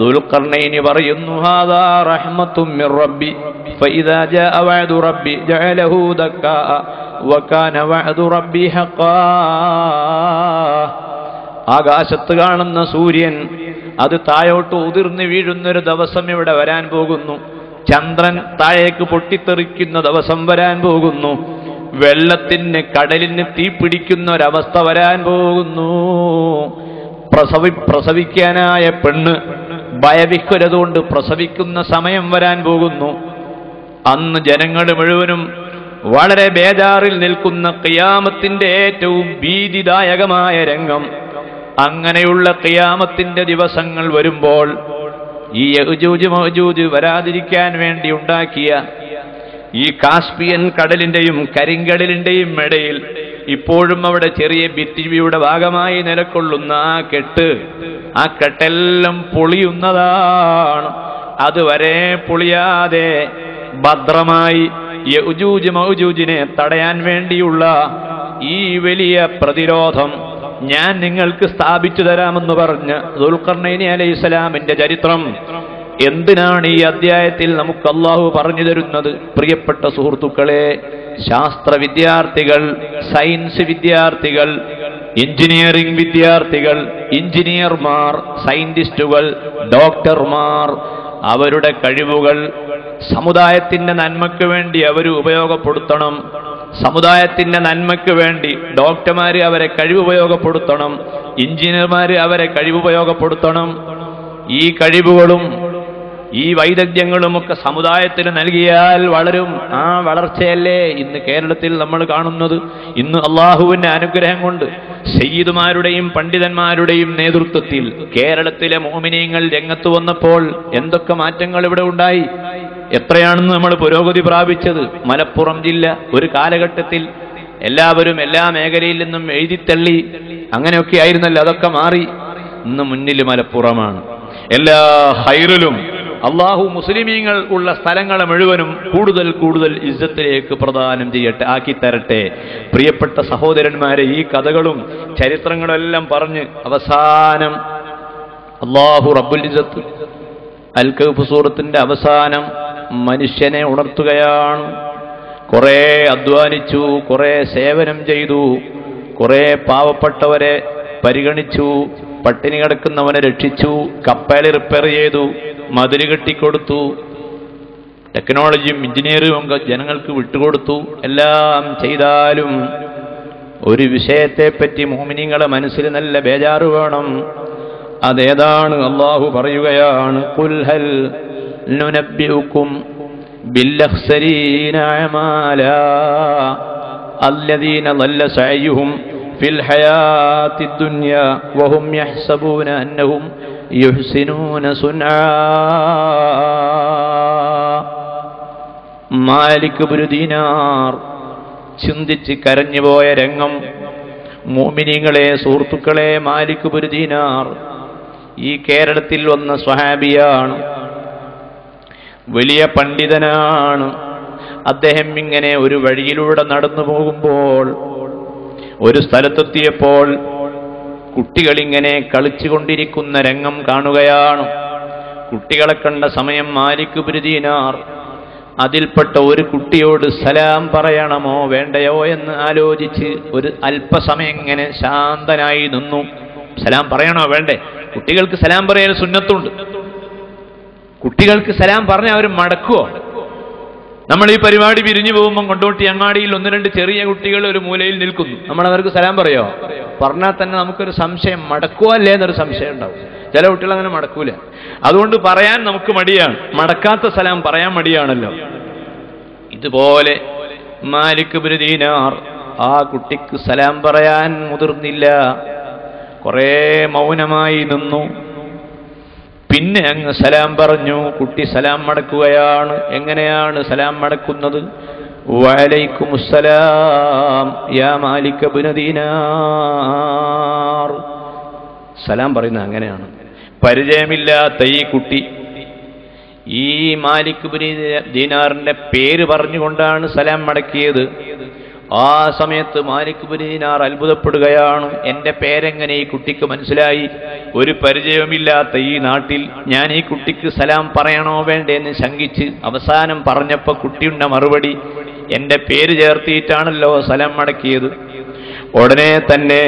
ദുൽഖർനൈനി പറയുന്നു, ഹാദാ റഹ്മത്തും മിർ റബ്ബി ഫഇദാ ജാഅ വഅദു റബ്ബി ജഅലഹു ദക്കാ വകാന വഅദു റബ്ബി ഹഖാ. ആകാശത്ത് കാണുന്ന സൂര്യൻ അത് താഴോട്ട് ഉതിർന്നു വീഴുന്നൊരു ദിവസം ഇവിടെ വരാൻ പോകുന്നു. ചന്ദ്രൻ താഴേക്ക് പൊട്ടിത്തെറിക്കുന്ന ദിവസം വരാൻ പോകുന്നു. വെള്ളത്തിന്, കടലിന് തീപിടിക്കുന്ന ഒരവസ്ഥ വരാൻ പോകുന്നു. പ്രസവിക്കാനായ പെണ്ണ് ഭയവിഹ്വലതുകൊണ്ട് പ്രസവിക്കുന്ന സമയം വരാൻ പോകുന്നു. അന്ന് ജനങ്ങൾ മുഴുവനും വളരെ ബേജാറിൽ നിൽക്കുന്ന ഖിയാമത്തിന്റെ ഏറ്റവും ഭീതിദായകമായ രംഗം. അങ്ങനെയുള്ള ഖിയാമത്തിന്റെ ദിവസങ്ങൾ വരുമ്പോൾ ഈ യഅജൂജ് മഅജൂജ് വരാതിരിക്കാൻ വേണ്ടി ഉണ്ടാക്കിയ ഈ കാസ്പിയൻ കടലിന്റെയും കരിങ്കടലിന്റെയും ഇടയിൽ ഇപ്പോഴും അവിടെ ചെറിയ ഭിത്തിയുടെ ഭാഗമായി നിലകൊള്ളുന്ന ആ കെട്ടെല്ലാം പൊളിയുന്നതാണ്. അതുവരെ പൊളിയാതെ ഭദ്രമായി യഅജൂജ് മഅജൂജിനെ തടയാൻ വേണ്ടിയുള്ള ഈ വലിയ പ്രതിരോധം ഞാൻ നിങ്ങൾക്ക് സ്ഥാപിച്ചു തരാമെന്ന് പറഞ്ഞ ദുൽഖർനൈൻ അലൈഹിസ്സലാമിന്റെ ചരിത്രം എന്തിനാണ് ഈ അധ്യായത്തിൽ നമുക്ക് അല്ലാഹു പറഞ്ഞു തരുന്നത്? പ്രിയപ്പെട്ട സുഹൃത്തുക്കളെ, ശാസ്ത്ര വിദ്യാർത്ഥികൾ, സയൻസ് വിദ്യാർത്ഥികൾ, എഞ്ചിനീയറിംഗ് വിദ്യാർത്ഥികൾ, എഞ്ചിനീയർമാർ, സയന്റിസ്റ്റുകൾ, ഡോക്ടർമാർ അവരുടെ കഴിവുകൾ സമുദായത്തിന്റെ നന്മയ്ക്ക് വേണ്ടി അവർ ഉപയോഗപ്പെടുത്തണം. സമുദായത്തിന്റെ നന്മയ്ക്ക് വേണ്ടി ഡോക്ടർമാര് അവരെ കഴിവുപയോഗപ്പെടുത്തണം, എഞ്ചിനീയർമാര് അവരെ കഴിവുപയോഗപ്പെടുത്തണം. ഈ കഴിവുകളും ഈ വൈദഗ്ധ്യങ്ങളുമൊക്കെ സമുദായത്തിന് നൽകിയാൽ വളരും. ആ വളർച്ചയല്ലേ ഇന്ന് കേരളത്തിൽ നമ്മൾ കാണുന്നത്. ഇന്ന് അള്ളാഹുവിന്റെ അനുഗ്രഹം കൊണ്ട് സയ്യിദുമാരുടെയും പണ്ഡിതന്മാരുടെയും നേതൃത്വത്തിൽ കേരളത്തിലെ മോമിനീങ്ങൾ രംഗത്ത് വന്നപ്പോൾ എന്തൊക്കെ മാറ്റങ്ങൾ ഇവിടെ ഉണ്ടായി. എത്രയാണെന്ന് നമ്മൾ പുരോഗതി പ്രാപിച്ചത്. മലപ്പുറം ജില്ല ഒരു കാലഘട്ടത്തിൽ എല്ലാവരും എല്ലാ മേഖലയിൽ നിന്നും എഴുതിത്തള്ളി അങ്ങനെയൊക്കെ ആയിരുന്നല്ലോ, അതൊക്കെ മാറി. ഇന്ന് മുന്നിൽ മലപ്പുറമാണ്. എല്ലാ ഹൈറിലും അള്ളാഹു മുസ്ലിമീങ്ങൾ ഉള്ള സ്ഥലങ്ങളെ മുഴുവനും കൂടുതൽ കൂടുതൽ ഇസ്സത്തിലേക്ക് പ്രദാനം ചെയ്യട്ടെ, ആക്കിത്തരട്ടെ. പ്രിയപ്പെട്ട സഹോദരന്മാരെ, ഈ കഥകളും ചരിത്രങ്ങളും എല്ലാം പറഞ്ഞ് അവസാനം അള്ളാഹു റബ്ബുൽ ഇസ്സത്ത് അൽ കഹ്ഫ് സൂറത്തിന്റെ അവസാനം മനുഷ്യനെ ഉണർത്തുകയാണ്. കുറെ അധ്വാനിച്ചു, കുറെ സേവനം ചെയ്തു, കുറെ പാവപ്പെട്ടവരെ പരിഗണിച്ചു, പട്ടിണി കിടക്കുന്നവനെ രക്ഷിച്ചു, കപ്പൽ റിപ്പയർ ചെയ്തു, മതിൽ കെട്ടിക്കൊടുത്തു, ടെക്നോളജിയും എഞ്ചിനീയറും ഒക്കെ ജനങ്ങൾക്ക് വിട്ടുകൊടുത്തു. എല്ലാം ചെയ്താലും ഒരു വിഷയത്തെപ്പറ്റി മുഅ്മിനീങ്ങളുടെ മനസ്സിൽ നല്ല ബേജാറ് വേണം. അതേതാണ്? അല്ലാഹു പറയുകയാണ്, ഖുൽ ഹൽ നുനബ്ബിഉകും ബിൽഅഖ്സരീന അമാലാ അല്ലദീന ളല്ല സഅയുഹും ഫിൽ ഹയാത്തിദ് ദുനിയാ വഹും യഹ്സബൂന അന്നഹും യുഹ്സിനൂന സുൻആ. മാലിക് ഇബ്നു ദീനാർ ചിന്തിച്ച് കരഞ്ഞുപോയ രംഗം. മുഅ്മിനീങ്ങളെ, സുഹൃത്തുക്കളെ, മാലിക് ഇബ്നു ദീനാർ ഈ കേരളത്തിൽ വന്ന സ്വഹാബിയാണ്, വലിയ പണ്ഡിതനാണ്. അദ്ദേഹം ഇങ്ങനെ ഒരു വഴിയിലൂടെ നടന്നു പോകുമ്പോൾ ഒരു സ്ഥലത്തെത്തിയപ്പോൾ കുട്ടികളിങ്ങനെ കളിച്ചുകൊണ്ടിരിക്കുന്ന രംഗം കാണുകയാണ്. കുട്ടികളെ കണ്ട സമയം മാലിക് ഇബ്നു ദീനാർ അതിൽപ്പെട്ട ഒരു കുട്ടിയോട് സലാം പറയണമോ വേണ്ടയോ എന്ന് ആലോചിച്ച് ഒരു അല്പസമയം ഇങ്ങനെ ശാന്തനായി നിന്നു. സലാം പറയണോ വേണ്ടേ? കുട്ടികൾക്ക് സലാം പറയാൻ സുന്നത്തുണ്ട്. കുട്ടികൾക്ക് സലാം പറഞ്ഞാൽ അവർ മടക്കുവോ? നമ്മൾ ഈ പരിപാടി പിരിഞ്ഞു പോകുമ്പോൾ കൊണ്ടോട്ടി അങ്ങാടിയിൽ ഒന്ന് രണ്ട് ചെറിയ കുട്ടികൾ ഒരു മൂലയിൽ നിൽക്കുന്നു, നമ്മൾ അവർക്ക് സലാം പറയോ? പറഞ്ഞാൽ തന്നെ നമുക്കൊരു സംശയം, മടക്കുവോ അല്ലേ എന്നൊരു സംശയം ഉണ്ടാവും. ചില കുട്ടികൾ അങ്ങനെ മടക്കൂല. അതുകൊണ്ട് പറയാൻ നമുക്ക് മടിയാണ്. മടക്കാത്ത സലാം പറയാൻ മടിയാണല്ലോ. ഇതുപോലെ മാലിക് ഇബ്നു ദീനാർ ആ കുട്ടിക്ക് സലാം പറയാൻ മുതിർന്നില്ല. കുറേ മൗനമായി നിന്നു. പിന്നെ അങ്ങ് സലാം പറഞ്ഞു. കുട്ടി സലാം മടക്കുകയാണ്. എങ്ങനെയാണ് സലാം മടക്കുന്നത്? വഅലൈക്കുമുസ്സലാം യാ മാലിക് ഇബ്നു ദീനാർ. സലാം പറയുന്നത് അങ്ങനെയാണ്. പരിചയമില്ലാത്ത ഈ കുട്ടി ഈ മാലിക് ഇബ്നു ദീനാറിന്റെ പേര് പറഞ്ഞുകൊണ്ടാണ് സലാം മടക്കിയത്. ആ സമയത്ത് മാലിക് ഇബ്നു ദീനാർ അത്ഭുതപ്പെടുകയാണ്. എന്റെ പേരെങ്ങനെ ഈ കുട്ടിക്ക് മനസ്സിലായി? ഒരു പരിചയമില്ലാത്ത ഈ നാട്ടിൽ ഞാൻ ഈ കുട്ടിക്ക് സലാം പറയണോ വേണ്ടേ എന്ന് ശങ്കിച്ച് അവസാനം പറഞ്ഞപ്പോ കുട്ടിയുടെ മറുപടി, എന്റെ പേര് ചേർത്തിയിട്ടാണല്ലോ സലാം മടക്കിയത്. ഉടനെ തന്നെ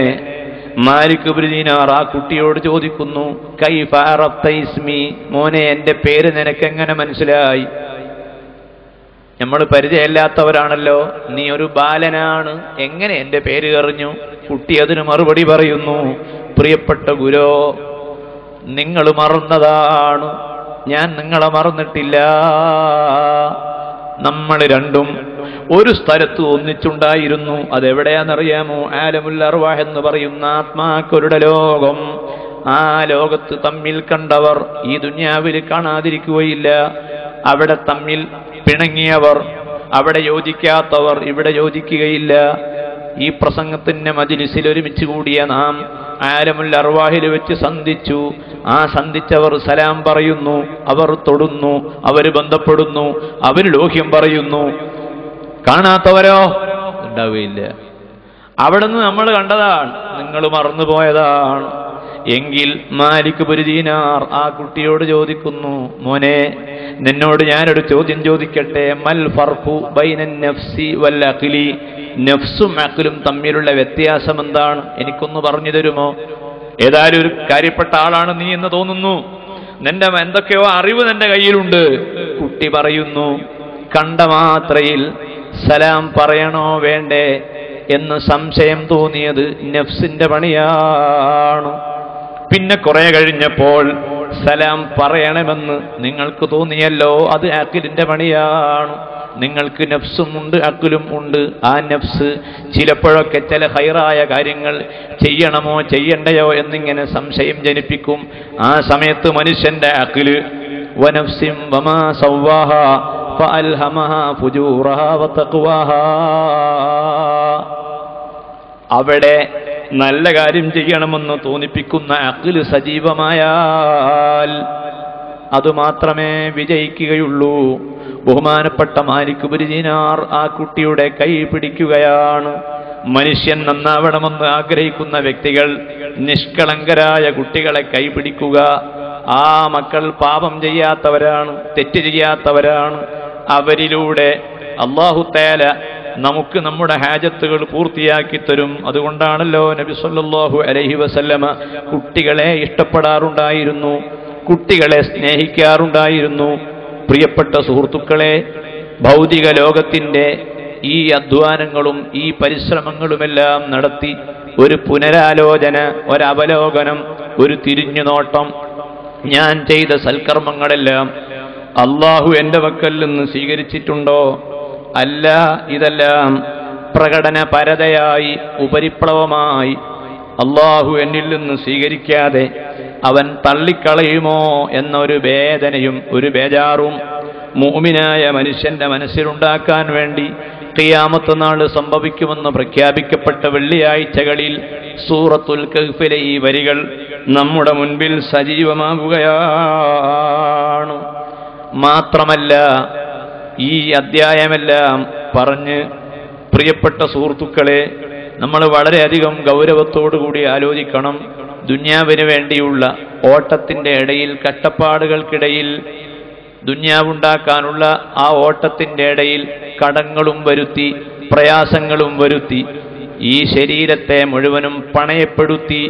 മാലിക് ഇബ്നു ദീനാർ ആ കുട്ടിയോട് ചോദിക്കുന്നു, കൈഫ അറഫ്ത ഇസ്മി, മോനെ എന്റെ പേര് നിനക്കെങ്ങനെ മനസ്സിലായി? നമ്മൾ പരിചയമില്ലാത്തവരാണല്ലോ, നീ ഒരു ബാലനാണ്, എങ്ങനെ എന്റെ പേര് അറിഞ്ഞു? കുട്ടി അതിന് മറുപടി പറയുന്നു, പ്രിയപ്പെട്ട ഗുരോ, നിങ്ങൾ മറന്നതാണ്, ഞാൻ നിങ്ങളെ മറന്നിട്ടില്ല. നമ്മൾ രണ്ടും ഒരു സ്ഥലത്ത് ഒന്നിച്ചുണ്ടായിരുന്നു. അതെവിടെയാണെന്നറിയാമോ? ആലമുൽ അർവാഹ് എന്ന് പറയുന്ന ആത്മാക്കളുടെ ലോകം. ആ ലോകത്ത് തമ്മിൽ കണ്ടവർ ഈ ദുനിയാവിൽ കാണാതിരിക്കുകയില്ല. അവിടെ തമ്മിൽ പിണങ്ങിയവർ, അവിടെ യോജിക്കാത്തവർ ഇവിടെ യോജിക്കുകയില്ല. ഈ പ്രസംഗത്തിന്റെ മജ്‌ലിസിൽ ഒരുമിച്ച് കൂടിയ നാം ആലമുൽ അർവാഹിൽ വെച്ച് സന്ധിച്ചു. ആ സന്ധിച്ചവർ സലാം പറയുന്നു, അവർ തൊടുന്നു, അവർ ബന്ധപ്പെടുന്നു, അവർ ലോഹ്യം പറയുന്നു. കാണാത്തവരോ ഉണ്ടാവുകയില്ല. അവിടെ നിന്ന് നമ്മൾ കണ്ടതാണ്, നിങ്ങൾ മറന്നുപോയതാണ്. എങ്കിൽ മാലിക് ഇബ്നു ദീനാർ ആ കുട്ടിയോട് ചോദിക്കുന്നു, മോനെ, നിന്നോട് ഞാനൊരു ചോദ്യം ചോദിക്കട്ടെ? മൽ ഫർഖു ബൈനൻ നഫ്സി വൽ അഖ്ലി, നഫ്സും അഖ്ലും തമ്മിലുള്ള വ്യത്യാസം എന്താണ്? എനിക്കൊന്ന് പറഞ്ഞു തരുമോ? ഏതായാലും ഒരു കാര്യപ്പെട്ട ആളാണ് നീ എന്ന് തോന്നുന്നു. നിന്റെ എന്തൊക്കെയോ അറിവ് നിന്റെ കയ്യിലുണ്ട്. കുട്ടി പറയുന്നു, കണ്ട മാത്രയിൽ സലാം പറയണോ വേണ്ടേ എന്ന് സംശയം തോന്നിയത് നഫ്സിന്റെ പണിയാണ്. പിന്നെ കുറെ കഴിഞ്ഞപ്പോൾ സലാം പറയണമെന്ന് നിങ്ങൾക്ക് തോന്നിയല്ലോ, അത് അഖിലിന്റെ പണിയാണ്. നിങ്ങൾക്ക് നഫ്സും ഉണ്ട്, അഖിലും ഉണ്ട്. ആ നഫ്സ് ചിലപ്പോഴൊക്കെ ചില ഹൈറായ കാര്യങ്ങൾ ചെയ്യണമോ ചെയ്യണ്ടയോ എന്നിങ്ങനെ സംശയം ജനിപ്പിക്കും. ആ സമയത്ത് മനുഷ്യന്റെ അഖില് വനഫ്സിം വമാ സവ്വാഹാ ഫഅൽഹമഹാ ഫുജൂറഹാ വതഖ്വാഹാ, അവിടെ നല്ല കാര്യം ചെയ്യണമെന്ന് തോന്നിപ്പിക്കുന്ന അഖില് സജീവമായാൽ അതുമാത്രമേ വിജയിക്കുകയുള്ളൂ. ബഹുമാനപ്പെട്ട മാലിക് ഇബ്നു ദീനാർ ആ കുട്ടിയുടെ കൈ പിടിക്കുകയാണ്. മനുഷ്യൻ നന്നാവണമെന്ന് ആഗ്രഹിക്കുന്ന വ്യക്തികൾ നിഷ്കളങ്കരായ കുട്ടികളെ കൈപിടിക്കുക. ആ മക്കൾ പാപം ചെയ്യാത്തവരാണ്, തെറ്റ് ചെയ്യാത്തവരാണ്. അവരിലൂടെ അല്ലാഹു തആല നമുക്ക് നമ്മുടെ ഹാജത്തുകൾ പൂർത്തിയാക്കി തരും. അതുകൊണ്ടാണല്ലോ നബി സല്ലല്ലാഹു അലൈഹി വസല്ലമ കുട്ടികളെ ഇഷ്ടപ്പെടാറുണ്ടായിരുന്നു, കുട്ടികളെ സ്നേഹിക്കാറുണ്ടായിരുന്നു. പ്രിയപ്പെട്ട സുഹൃത്തുക്കളെ, ഭൗതിക ലോകത്തിന്റെ ഈ അധ്വാനങ്ങളും ഈ പരിശ്രമങ്ങളുമെല്ലാം നടത്തി ഒരു പുനരാലോചന, ഒരവലോകനം, ഒരു തിരിഞ്ഞുനോട്ടം, ഞാൻ ചെയ്ത സൽക്കർമ്മങ്ങളെല്ലാം അല്ലാഹു എൻ്റെ പക്കൽ നിന്ന് സ്വീകരിച്ചിട്ടുണ്ടോ? അല്ല, ഇതെല്ലാം പ്രകടനപരതയായി ഉപരിപ്ലവമായി അല്ലാഹു എന്നിൽ നിന്ന് സ്വീകരിക്കാതെ അവൻ തള്ളിക്കളയുമോ എന്നൊരു വേദനയും ഒരു ബേജാറും മുഅ്മിനായ മനുഷ്യന്റെ മനസ്സിലുണ്ടാക്കാൻ വേണ്ടി ഖിയാമത്ത് നാൾ സംഭവിക്കുമെന്ന് പ്രഖ്യാപിക്കപ്പെട്ട വെള്ളിയാഴ്ചകളിൽ സൂറത്തുൽ കഹ്ഫിലെ ഈ വരികൾ നമ്മുടെ മുൻപിൽ സജീവമാകുകയാണ്. മാത്രമല്ല, ഈ അധ്യായമെല്ലാം പറഞ്ഞ് പ്രിയപ്പെട്ട സുഹൃത്തുക്കളെ, നമ്മൾ വളരെയധികം ഗൗരവത്തോടുകൂടി ആലോചിക്കണം. ദുന്യാവിന് വേണ്ടിയുള്ള ഓട്ടത്തിന്റെ ഇടയിൽ, കഷ്ടപ്പാടുകൾക്കിടയിൽ, ദുന്യാവുണ്ടാക്കാനുള്ള ആ ഓട്ടത്തിന്റെ ഇടയിൽ കടങ്ങളും വരുത്തി, പ്രയാസങ്ങളും വരുത്തി, ഈ ശരീരത്തെ മുഴുവനും പണയപ്പെടുത്തി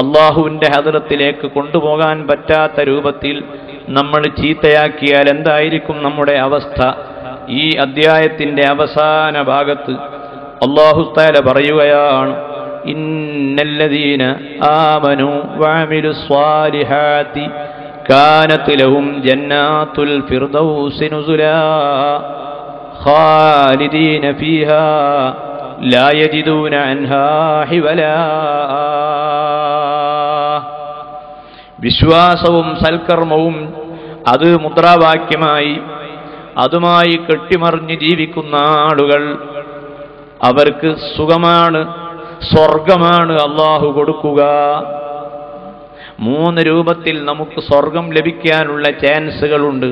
അള്ളാഹുവിന്റെ ഹദ്റത്തിലേക്ക് കൊണ്ടുപോകാൻ പറ്റാത്ത രൂപത്തിൽ നമ്മൾ ചീത്തയാക്കിയാൽ എന്തായിരിക്കും നമ്മുടെ അവസ്ഥ? ഈ അധ്യായത്തിന്റെ അവസാന ഭാഗത്ത് അല്ലാഹു തആല പറയുകയാണ്, ഇന്നല്ലദീന ആമനൂ വഅമിലുസ് സ്വാലിഹാത്തി കാനത് ലഹും ജന്നാത്തുൽ ഫിർദൗസി നുസുലാ ഖാലിദീന ഫീഹാ ലാ യജിദൂന അൻഹാ ഹിവലാ. വിശ്വാസവും സൽക്കർമ്മവും അത് മുദ്രാവാക്യമായി അതുമായി കെട്ടിമറിഞ്ഞ് ജീവിക്കുന്ന ആളുകൾ, അവർക്ക് സുഖമാണ്, സ്വർഗമാണ് അല്ലാഹു കൊടുക്കുക. 3 രൂപത്തിൽ നമുക്ക് സ്വർഗം ലഭിക്കാനുള്ള ചാൻസുകളുണ്ട്.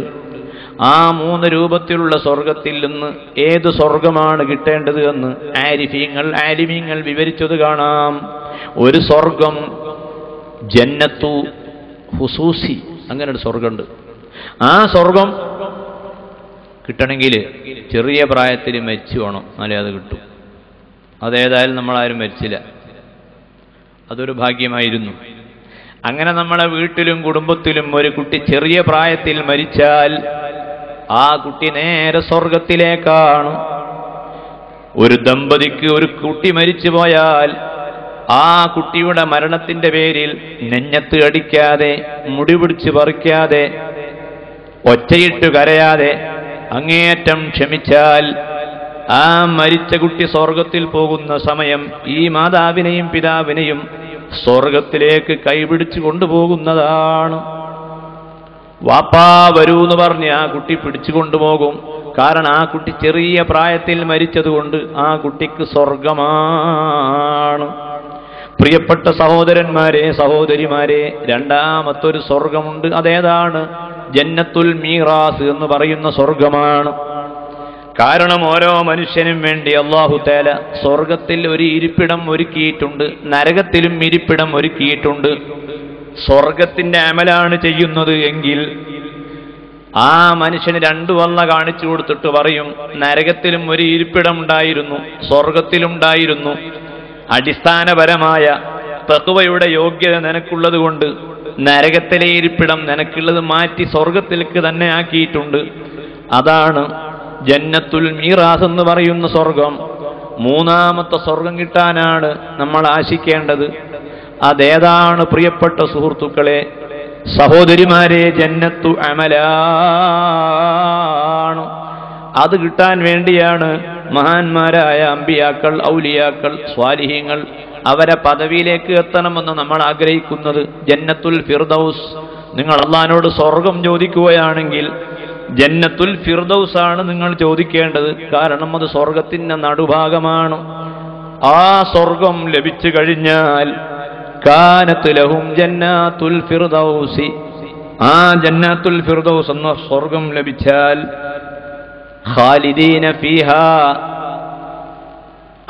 ആ 3 രൂപത്തിലുള്ള സ്വർഗത്തിൽ നിന്ന് ഏത് സ്വർഗമാണ് കിട്ടേണ്ടത് എന്ന് ആലിമീങ്ങൾ വിവരിച്ചത് കാണാം. ഒരു സ്വർഗം ജന്നത്തു ഹുസൂസി, അങ്ങനെ ഒരു സ്വർഗമുണ്ട്. ആ സ്വർഗം കിട്ടണമെങ്കിൽ ചെറിയ പ്രായത്തിൽ മരിച്ചു വേണം, എന്നാലേ അത് കിട്ടും. അതേതായാലും നമ്മളാരും മരിച്ചില്ല, അതൊരു ഭാഗ്യമായിരുന്നു. അങ്ങനെ നമ്മളെ വീട്ടിലും കുടുംബത്തിലും ഒരു കുട്ടി ചെറിയ പ്രായത്തിൽ മരിച്ചാൽ ആ കുട്ടി നേരെ സ്വർഗത്തിലേക്കാണ്. ഒരു ദമ്പതിക്ക് ഒരു കുട്ടി മരിച്ചു പോയാൽ ആ കുട്ടിയുടെ മരണത്തിന്റെ പേരിൽ നെഞ്ഞത്ത് അടിക്കാതെ, മുടി പിടിച്ച് പറിക്കാതെ, ഒച്ചയിട്ട് കരയാതെ അങ്ങേയറ്റം ക്ഷമിച്ചാൽ ആ മരിച്ച കുട്ടി സ്വർഗത്തിൽ പോകുന്ന സമയം ഈ മാതാവിനെയും പിതാവിനെയും സ്വർഗത്തിലേക്ക് കൈപിടിച്ചു കൊണ്ടുപോകുന്നതാണ്. വാപ്പാ വരൂന്ന് പറഞ്ഞ് ആ കുട്ടി പിടിച്ചു കൊണ്ടുപോകും. കാരണം ആ കുട്ടി ചെറിയ പ്രായത്തിൽ മരിച്ചതുകൊണ്ട് ആ കുട്ടിക്ക് സ്വർഗമാണ്. പ്രിയപ്പെട്ട സഹോദരന്മാരെ, സഹോദരിമാരെ, രണ്ടാമത്തൊരു സ്വർഗമുണ്ട്. അതേതാണ്? ജന്നത്തുൽ മീറാസ് എന്ന് പറയുന്ന സ്വർഗമാണ്. കാരണം ഓരോ മനുഷ്യനും വേണ്ടി അല്ലാഹു തആല സ്വർഗത്തിൽ ഒരു ഇരിപ്പിടം ഒരുക്കിയിട്ടുണ്ട്, നരകത്തിലും ഇരിപ്പിടം ഒരുക്കിയിട്ടുണ്ട്. സ്വർഗത്തിന്റെ അമലാണ് ചെയ്യുന്നത് എങ്കിൽ ആ മനുഷ്യന് 2 വള്ള കാണിച്ചു കൊടുത്തിട്ട് പറയും, നരകത്തിലും ഒരു ഇരിപ്പിടം ഉണ്ടായിരുന്നു, സ്വർഗത്തിലുണ്ടായിരുന്നു. അടിസ്ഥാനപരമായ തഖ്വയുടെ യോഗ്യത നിനക്കുള്ളത് കൊണ്ട് നരകത്തിലെ ഇരിപ്പിടം നിനക്കുള്ളത് മാറ്റി സ്വർഗത്തിലേക്ക് തന്നെ ആക്കിയിട്ടുണ്ട്. അതാണ് ജന്നത്തുൽ മീറാസ് എന്ന് പറയുന്ന സ്വർഗം. മൂന്നാമത്തെ സ്വർഗം കിട്ടാനാണ് നമ്മൾ ആശിക്കേണ്ടത്. അതേതാണ് പ്രിയപ്പെട്ട സുഹൃത്തുക്കളെ, സഹോദരിമാരെ? ജന്നത്തു അമലാണ്. അത് കിട്ടാൻ വേണ്ടിയാണ് മഹാന്മാരായ അമ്പിയാക്കൾ, ഔലിയാക്കൾ, സ്വാലിഹീങ്ങൾ അവരെ പദവിയിലേക്ക് എത്തണമെന്ന് നമ്മൾ ആഗ്രഹിക്കുന്നത്. ജന്നത്തുൽ ഫിർദൗസ്. നിങ്ങൾ അല്ലാഹുവിനോട് സ്വർഗം ചോദിക്കുകയാണെങ്കിൽ ജന്നത്തുൽ ഫിർദൗസ് ആണ് നിങ്ങൾ ചോദിക്കേണ്ടത്. കാരണം അത് സ്വർഗത്തിന്റെ നടുഭാഗമാണ്. ആ സ്വർഗം ലഭിച്ചു കഴിഞ്ഞാൽ കാനത്ത് ലഹും ജന്നാത്തുൽ ഫിർദൗസി, ആ ജന്നാത്തുൽ ഫിർദൗസ് എന്ന സ്വർഗം ലഭിച്ചാൽ ഖാലിദീന ഫീഹാ,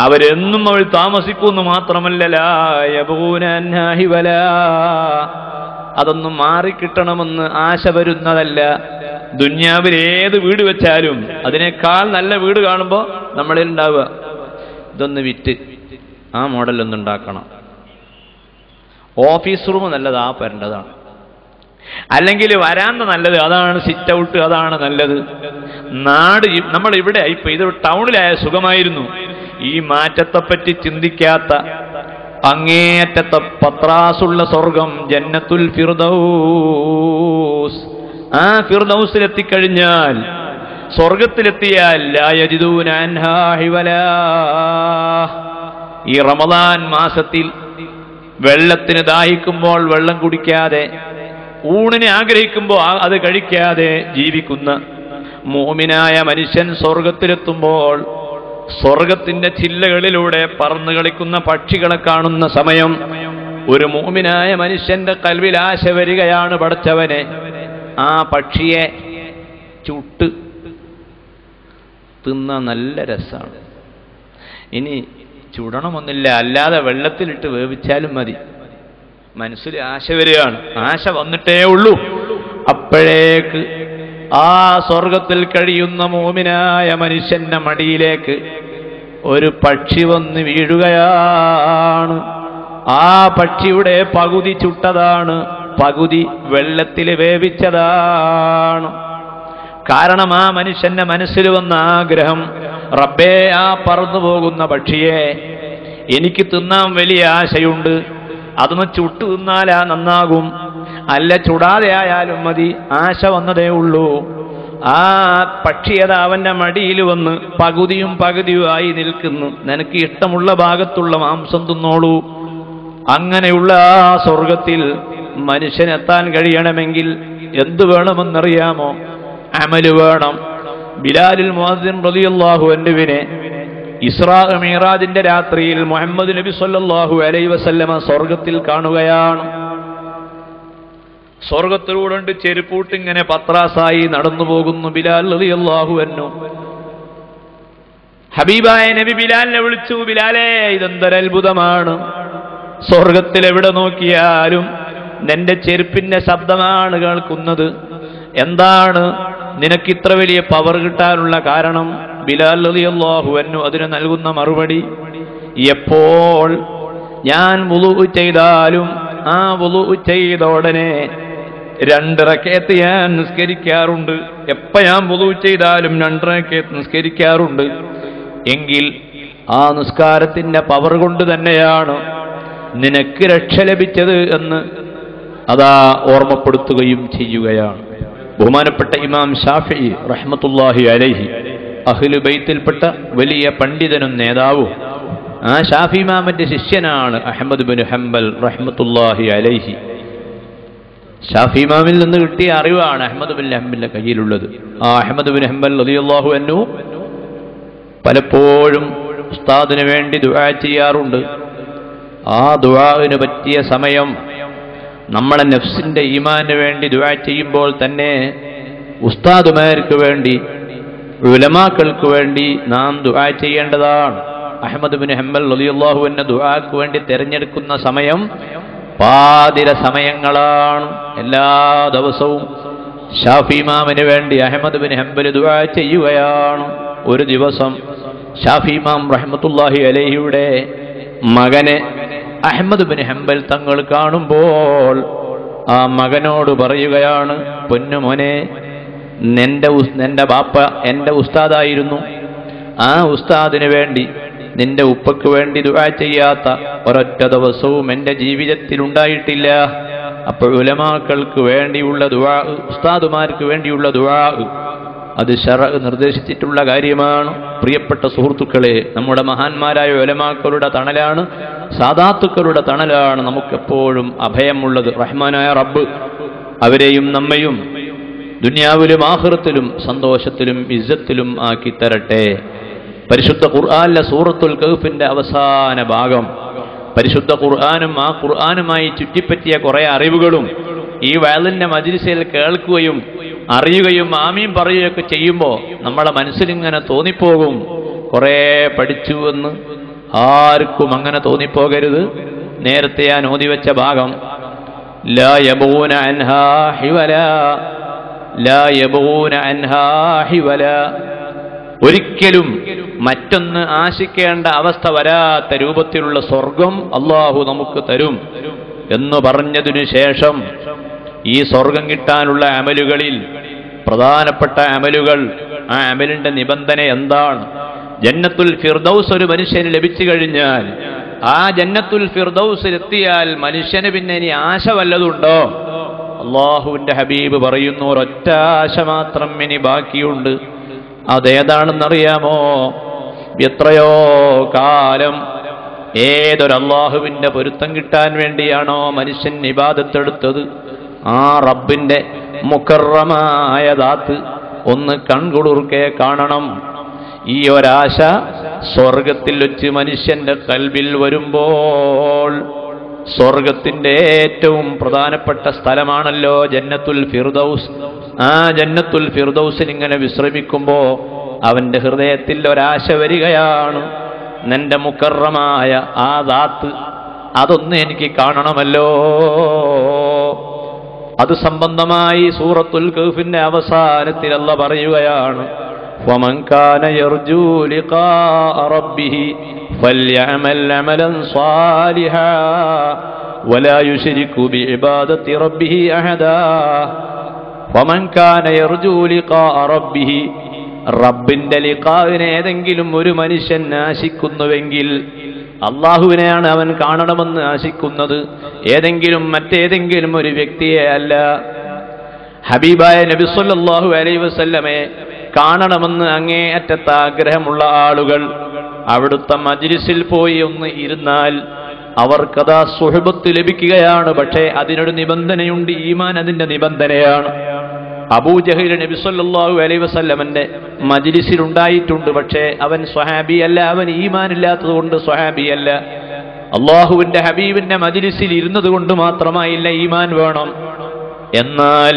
അവരെന്നും അവൾ താമസിക്കുന്നു. മാത്രമല്ല ലാ യബൂന അൻഹാ ഹിവലാ, അതൊന്നും മാറിക്കിട്ടണമെന്ന് ആശ വരുന്നതല്ല. ദുന്യാവിൽ ഏത് വീട് വെച്ചാലും അതിനേക്കാൾ നല്ല വീട് കാണുമ്പോൾ നമ്മളിൽ ഉണ്ടാവുക ഇതൊന്ന് വിറ്റ് ആ മോഡലൊന്നുണ്ടാക്കണം. ഓഫീസ് റൂം നല്ലത്, ആ വരേണ്ടതാണ്. അല്ലെങ്കിൽ വരാന്ത നല്ലത്, അതാണ് സിറ്റ് ഔട്ട്, അതാണ് നല്ലത്. നാട് നമ്മൾ ഇവിടെ ഇപ്പൊ ഇത് ടൗണിലായ സുഖമായിരുന്നു. ഈ മാറ്റത്തെപ്പറ്റി ചിന്തിക്കാത്ത അങ്ങേയറ്റത്തെ പത്രാസുള്ള സ്വർഗം ജന്നത്തുൽ ഫിർദൗസ്. ആ ഫിർദൗസിലെത്തിക്കഴിഞ്ഞാൽ, സ്വർഗത്തിലെത്തിയാൽ ലാ യജിദൂന അൻഹാ ഹിവലാ. ഈ റമദാൻ മാസത്തിൽ വെള്ളത്തിന് ദാഹിക്കുമ്പോൾ വെള്ളം കുടിക്കാതെ, ഊണിനെ ആഗ്രഹിക്കുമ്പോൾ അത് കഴിക്കാതെ ജീവിക്കുന്ന മുഅ്മിനായ മനുഷ്യൻ സ്വർഗത്തിലെത്തുമ്പോൾ സ്വർഗത്തിന്റെ ചില്ലകളിലൂടെ പറന്നു കളിക്കുന്ന പക്ഷികളെ കാണുന്ന സമയം ഒരു മുഅ്മിനായ മനുഷ്യന്റെ കൽവിൽ ആശ വരികയാണ്, പടച്ചവനെ ആ പക്ഷിയെ ചുട്ട് തിന്ന നല്ല രസമാണ്. ഇനി ചുടണമെന്നില്ല, അല്ലാതെ വെള്ളത്തിലിട്ട് വേവിച്ചാലും മതി. മനസ്സിൽ ആശ വരികയാണ്. ആശ വന്നിട്ടേ ഉള്ളൂ. അപ്പോഴേക്ക് ആ സ്വർഗത്തിൽ കഴിയുന്ന മുഅ്മിനായ മനുഷ്യന്റെ മടിയിലേക്ക് ഒരു പക്ഷി വന്ന് വീഴുകയാണ്. ആ പക്ഷിയുടെ പകുതി ചുട്ടതാണ്, പകുതി വെള്ളത്തിൽ വേവിച്ചതാണ്. കാരണം ആ മനുഷ്യന്റെ മനസ്സിൽ വന്ന ആഗ്രഹം, റബ്ബേ ആ പറന്നു പോകുന്ന പക്ഷിയെ എനിക്ക് തിന്നാൻ വലിയ ആശയുണ്ട്, അതൊന്ന് ചുട്ടു തിന്നാലാ നന്നാകും, അല്ല ചുടാതെ ആയാലും മതി, ആശ വന്നതേ ഉള്ളൂ. ആ പക്ഷിയത അവന്റെ മടിയിൽ വന്ന് പകുതിയും പകുതിയുമായി നിൽക്കുന്നു. നിനക്ക് ഇഷ്ടമുള്ള ഭാഗത്തുള്ള മാംസം തിന്നോളൂ. അങ്ങനെയുള്ള ആ സ്വർഗത്തിൽ മനുഷ്യനെത്താൻ കഴിയണമെങ്കിൽ എന്തു വേണമെന്നറിയാമോ? അമല് വേണം. ബിലാലുൽ മുഅദ്ദിൻ റളിയല്ലാഹു അൻഹുവിനെ ഇസ്രാ മിഅ്റാജിന്റെ രാത്രിയിൽ മുഹമ്മദ് നബി സല്ലല്ലാഹു അലൈഹി വസല്ലമ സ്വർഗത്തിൽ കാണുകയാണ്. സ്വർഗത്തിലൂടെ ചെരുപ്പൂട്ട് ഇങ്ങനെ പത്രാസായി നടന്നു പോകുന്നു ബിലാൽ റളിയല്ലാഹു അൻഹു. ഹബീബായ നബി ബിലാലിനെ വിളിച്ചു, ബിലാലേ ഇതെന്തൊരത്ഭുതമാണ്, സ്വർഗത്തിൽ എവിടെ നോക്കിയാലും നിന്റെ ചെരുപ്പിന്റെ ശബ്ദമാണ് കേൾക്കുന്നത്. എന്താണ് നിനക്കിത്ര വലിയ പവർ കിട്ടാനുള്ള കാരണം? ബിലാൽ റളിയല്ലാഹു അൻഹു അതിന് നൽകുന്ന മറുപടി, എപ്പോൾ ഞാൻ വുളൂ ചെയ്താലും ആ വുളൂ ചെയ്ത ഉടനെ 2 റക്അത്ത് ഞാൻ നിസ്കരിക്കാറുണ്ട്. എപ്പോൾ ഞാൻ വുളൂ ചെയ്താലും 2 റക്അത്ത് നിസ്കരിക്കാറുണ്ട്. എങ്കിൽ ആ നിസ്കാരത്തിന്റെ പവർ കൊണ്ട് തന്നെയാണ് നിനക്ക് രക്ഷ ലഭിച്ചത് എന്ന് അതാ ഓർമ്മപ്പെടുത്തുകയും ചെയ്യുകയാണ്. ബഹുമാനപ്പെട്ട ഇമാം ഷാഫിഈ റഹ്മത്തുള്ളാഹി അലൈഹി അഹ്ലു ബൈത്തിൽപ്പെട്ട വലിയ പണ്ഡിതനും നേതാവും. ആ ഷാഫി ഇമാമിന്റെ ശിഷ്യനാണ് അഹ്മദ് ബിൻ ഹംബൽ റഹ്മത്തുള്ളാഹി അലൈഹി. ഷാഫി ഇമാമിൽ നിന്ന് കിട്ടിയ അറിവാണ് അഹ്മദ് ബിൻ ഹംബലിന്റെ കയ്യിലുള്ളത്. ആ അഹ്മദ് ബിൻ ഹംബൽ റളിയല്ലാഹു അൻഹു പലപ്പോഴും ഉസ്താദിന് വേണ്ടി ദുആ ചെയ്യാറുണ്ട്. ആ ദുആവിന് പറ്റിയ സമയം നമ്മളെ നഫ്സിന്റെ ഈമാനിന് വേണ്ടി ദുആ ചെയ്യുമ്പോൾ തന്നെ ഉസ്താദുമാർക്ക് വേണ്ടി, ഉലമാക്കൾക്ക് വേണ്ടി നാം ദുആ ചെയ്യേണ്ടതാണ്. അഹ്മദ് ബിൻ ഹംബൽ റളിയല്ലാഹു അൻഹു ദുആക്ക് വേണ്ടി തിരഞ്ഞെടുക്കുന്ന സമയം പാതിര സമയങ്ങളാണ്. എല്ലാ ദിവസവും ഷാഫി ഇമാമിന് വേണ്ടി അഹ്മദ് ബിൻ ഹംബൽ ദുആ ചെയ്യുകയാണ്. ഒരു ദിവസം ഷാഫി ഇമാം റഹ്മത്തുള്ളാഹി അലൈഹിയുടെ മകനെ അഹ്മദ് ബിൻ ഹംബൽ തങ്ങൾ കാണുമ്പോൾ ആ മകനോട് പറയുകയാണ്, പൊന്നുമോനെ, നിന്റെ ബാപ്പ എൻ്റെ ഉസ്താദായിരുന്നു. ആ ഉസ്താദിന് വേണ്ടി, നിന്റെ ഉപ്പക്ക് വേണ്ടി ദുആ ചെയ്യാത്ത ഒരൊറ്റ ദിവസവും എൻ്റെ ജീവിതത്തിൽ ഉണ്ടായിട്ടില്ല. അപ്പോൾ ഉലമാക്കൾക്ക് വേണ്ടിയുള്ള ദുആ, ഉസ്താദുമാർക്ക് വേണ്ടിയുള്ള ദുആ, അത് ശർഅ് നിർദ്ദേശിച്ചിട്ടുള്ള കാര്യമാണ്. പ്രിയപ്പെട്ട സുഹൃത്തുക്കളെ, നമ്മുടെ മഹാന്മാരായ ഉലമാക്കളുടെ തണലാണ്, സാദാത്തുക്കളുടെ തണലാണ് നമുക്കെപ്പോഴും അഭയമുള്ളത്. റഹ്മാനായ റബ്ബ് അവരെയും നമ്മയും ദുനിയാവിലും ആഖിറത്തിലും സന്തോഷത്തിലും ഇസ്സത്തിലും ആക്കി തരട്ടെ. പരിശുദ്ധ ഖുർആനിലെ സൂറത്തുൽ കഹ്ഫിന്റെ അവസാന ഭാഗം, പരിശുദ്ധ ഖുർആനും ആ ഖുർആനുമായി ചുറ്റിപ്പറ്റിയ കുറെ അറിവുകളും ഈ വഅലിന്റെ മജ്ലിസിൽ കേൾക്കുകയും അറിയുകയും ആമീൻ പറയുകയൊക്കെ ചെയ്യുമ്പോൾ നമ്മളെ മനസ്സിലിങ്ങനെ തോന്നിപ്പോകും, കുറെ പഠിച്ചു എന്ന്. ആർക്കും അങ്ങനെ തോന്നിപ്പോകരുത്. നേരത്തെ ഞാൻ ഓതിവെച്ച ഭാഗം, ലാ യബൂന അൻഹാ ഹിവല, ലാ യബൂന അൻഹാ ഹിവല, ഒരിക്കലും മറ്റൊന്ന് ആശിക്കേണ്ട അവസ്ഥ വരാത്ത രൂപത്തിലുള്ള സ്വർഗം അല്ലാഹു നമുക്ക് തരും എന്ന് പറഞ്ഞതിനു ശേഷം ഈ സ്വർഗം കിട്ടാനുള്ള അമലുകളിൽ പ്രധാനപ്പെട്ട അമലുകൾ, ആ അമലിന്റെ നിബന്ധന എന്താണ്? ജന്നത്തുൽ ഫിർദൗസ് ഒരു മനുഷ്യന് ലഭിച്ചു കഴിഞ്ഞാൽ, ആ ജന്നത്തുൽ ഫിർദൗസിൽ എത്തിയാൽ മനുഷ്യന് പിന്നെ ഇനി ആശ വല്ലതുണ്ടോ? അല്ലാഹുവിന്റെ ഹബീബ് പറയുന്നു, ഒരൊറ്റ ആശ മാത്രം ഇനി ബാക്കിയുണ്ട്. അതേതാണെന്നറിയാമോ? എത്രയോ കാലം ഏതൊരു അല്ലാഹുവിന്റെ പൊരുത്തം കിട്ടാൻ വേണ്ടിയാണോ മനുഷ്യൻ ഇബാദത്തെടുത്തത്, ആ റബ്ബിന്റെ മുകറമായ ദാത്ത് ഒന്ന് കൺകുളിർക്കെ കാണണം. ഈ ഒരാശ സ്വർഗത്തിൽ വെച്ച് മനുഷ്യന്റെ കൽബിൽ വരുമ്പോൾ, സ്വർഗത്തിന്റെ ഏറ്റവും പ്രധാനപ്പെട്ട സ്ഥലമാണല്ലോ ജന്നത്തുൽ ഫിർദൗസ്. ആ ജന്നത്തുൽ ഫിർദൗസിൽ ഇങ്ങനെ വിശ്രമിക്കുമ്പോ അവന്റെ ഹൃദയത്തിൽ ഒരാശ വരികയാണ്, നിന്റെ മുകറമായ ആ ദാത്ത് അതൊന്ന് എനിക്ക് കാണണമല്ലോ. അത് സംബന്ധമായി സൂറത്തുൽ കഹ്ഫിന്റെ അവസാനത്തിൽ അല്ലാഹ് പറയുകയാണ്, വമൻ കാന യർജൂ ലിഖാഅ റബ്ബിഹി ഫൽയഅമൽ അമലൻ സാലിഹാ വലാ യുശ്രികു ബിഇബാദത്തി റബ്ബിഹി അഹദാ. വമൻ കാന യർജൂ ലിഖാഅ റബ്ബിഹി, റബ്ബിന്റെ ലിഖാഇനെ ഏതെങ്കിലും ഒരു മനുഷ്യൻ ആശിക്കുന്നുവെങ്കിൽ, അള്ളാഹുവിനെയാണ് അവൻ കാണണമെന്ന് ആശിക്കുന്നത്, മറ്റേതെങ്കിലും ഒരു വ്യക്തിയെ അല്ല. ഹബീബായ നബി സല്ലല്ലാഹു അലൈഹി വസല്ലമയെ കാണണമെന്ന് അങ്ങേയറ്റത്തെ ആഗ്രഹമുള്ള ആളുകൾ അവിടുത്തെ മജ്ലിസിൽ പോയി ഒന്ന് ഇരുന്നാൽ അവർക്കതാ സുഹബത്ത് ലഭിക്കുകയാണ്. പക്ഷേ അതിനൊരു നിബന്ധനയുണ്ട്, ഈമാൻ അതിന്റെ നിബന്ധനയാണ്. അബൂജഹൽ നബി സല്ലല്ലാഹു അലൈഹി വസല്ലമന്റെ മജ്ലിസിൽ ഉണ്ടായിട്ടുണ്ട്, പക്ഷേ അവൻ സ്വഹാബിയല്ല, അവൻ ഈമാനില്ലാത്തത് കൊണ്ട് സ്വഹാബിയല്ല. അള്ളാഹുവിന്റെ ഹബീബിന്റെ മജ്ലിസിൽ ഇരുന്നത് കൊണ്ട് മാത്രമായില്ല ഈമാൻ വേണം. എന്നാൽ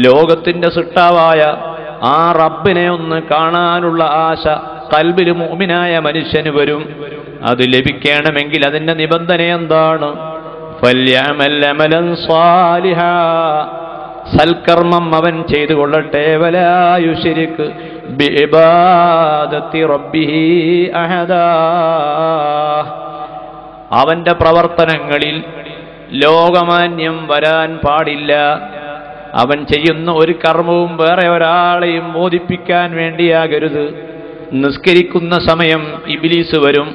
ലോകത്തിന്റെ സൃഷ്ടാവായ ആ റബ്ബിനെ ഒന്ന് കാണാനുള്ള ആശ ഖൽബിൽ മുഅ്മിനായ മനുഷ്യന് വരും. അത് ലഭിക്കണമെങ്കിൽ അതിന്റെ നിബന്ധന എന്താണ്? ഫൽയഅമൽ അമലൻ സാലിഹാ, സൽക്കർമ്മം അവൻ ചെയ്തു കൊള്ളട്ടെ. വലാ യുശ്രിക് ബിഇബാദത്തി റബ്ബിഹി അഹദാ, അവന്റെ പ്രവർത്തനങ്ങളിൽ ലോകമാന്യം വരാൻ പാടില്ല. അവൻ ചെയ്യുന്ന ഒരു കർമ്മവും വേറെ ഒരാളെയും ബോധിപ്പിക്കാൻ വേണ്ടിയാകരുത്. നിസ്കരിക്കുന്ന സമയം ഇബ്ലീസ് വരും.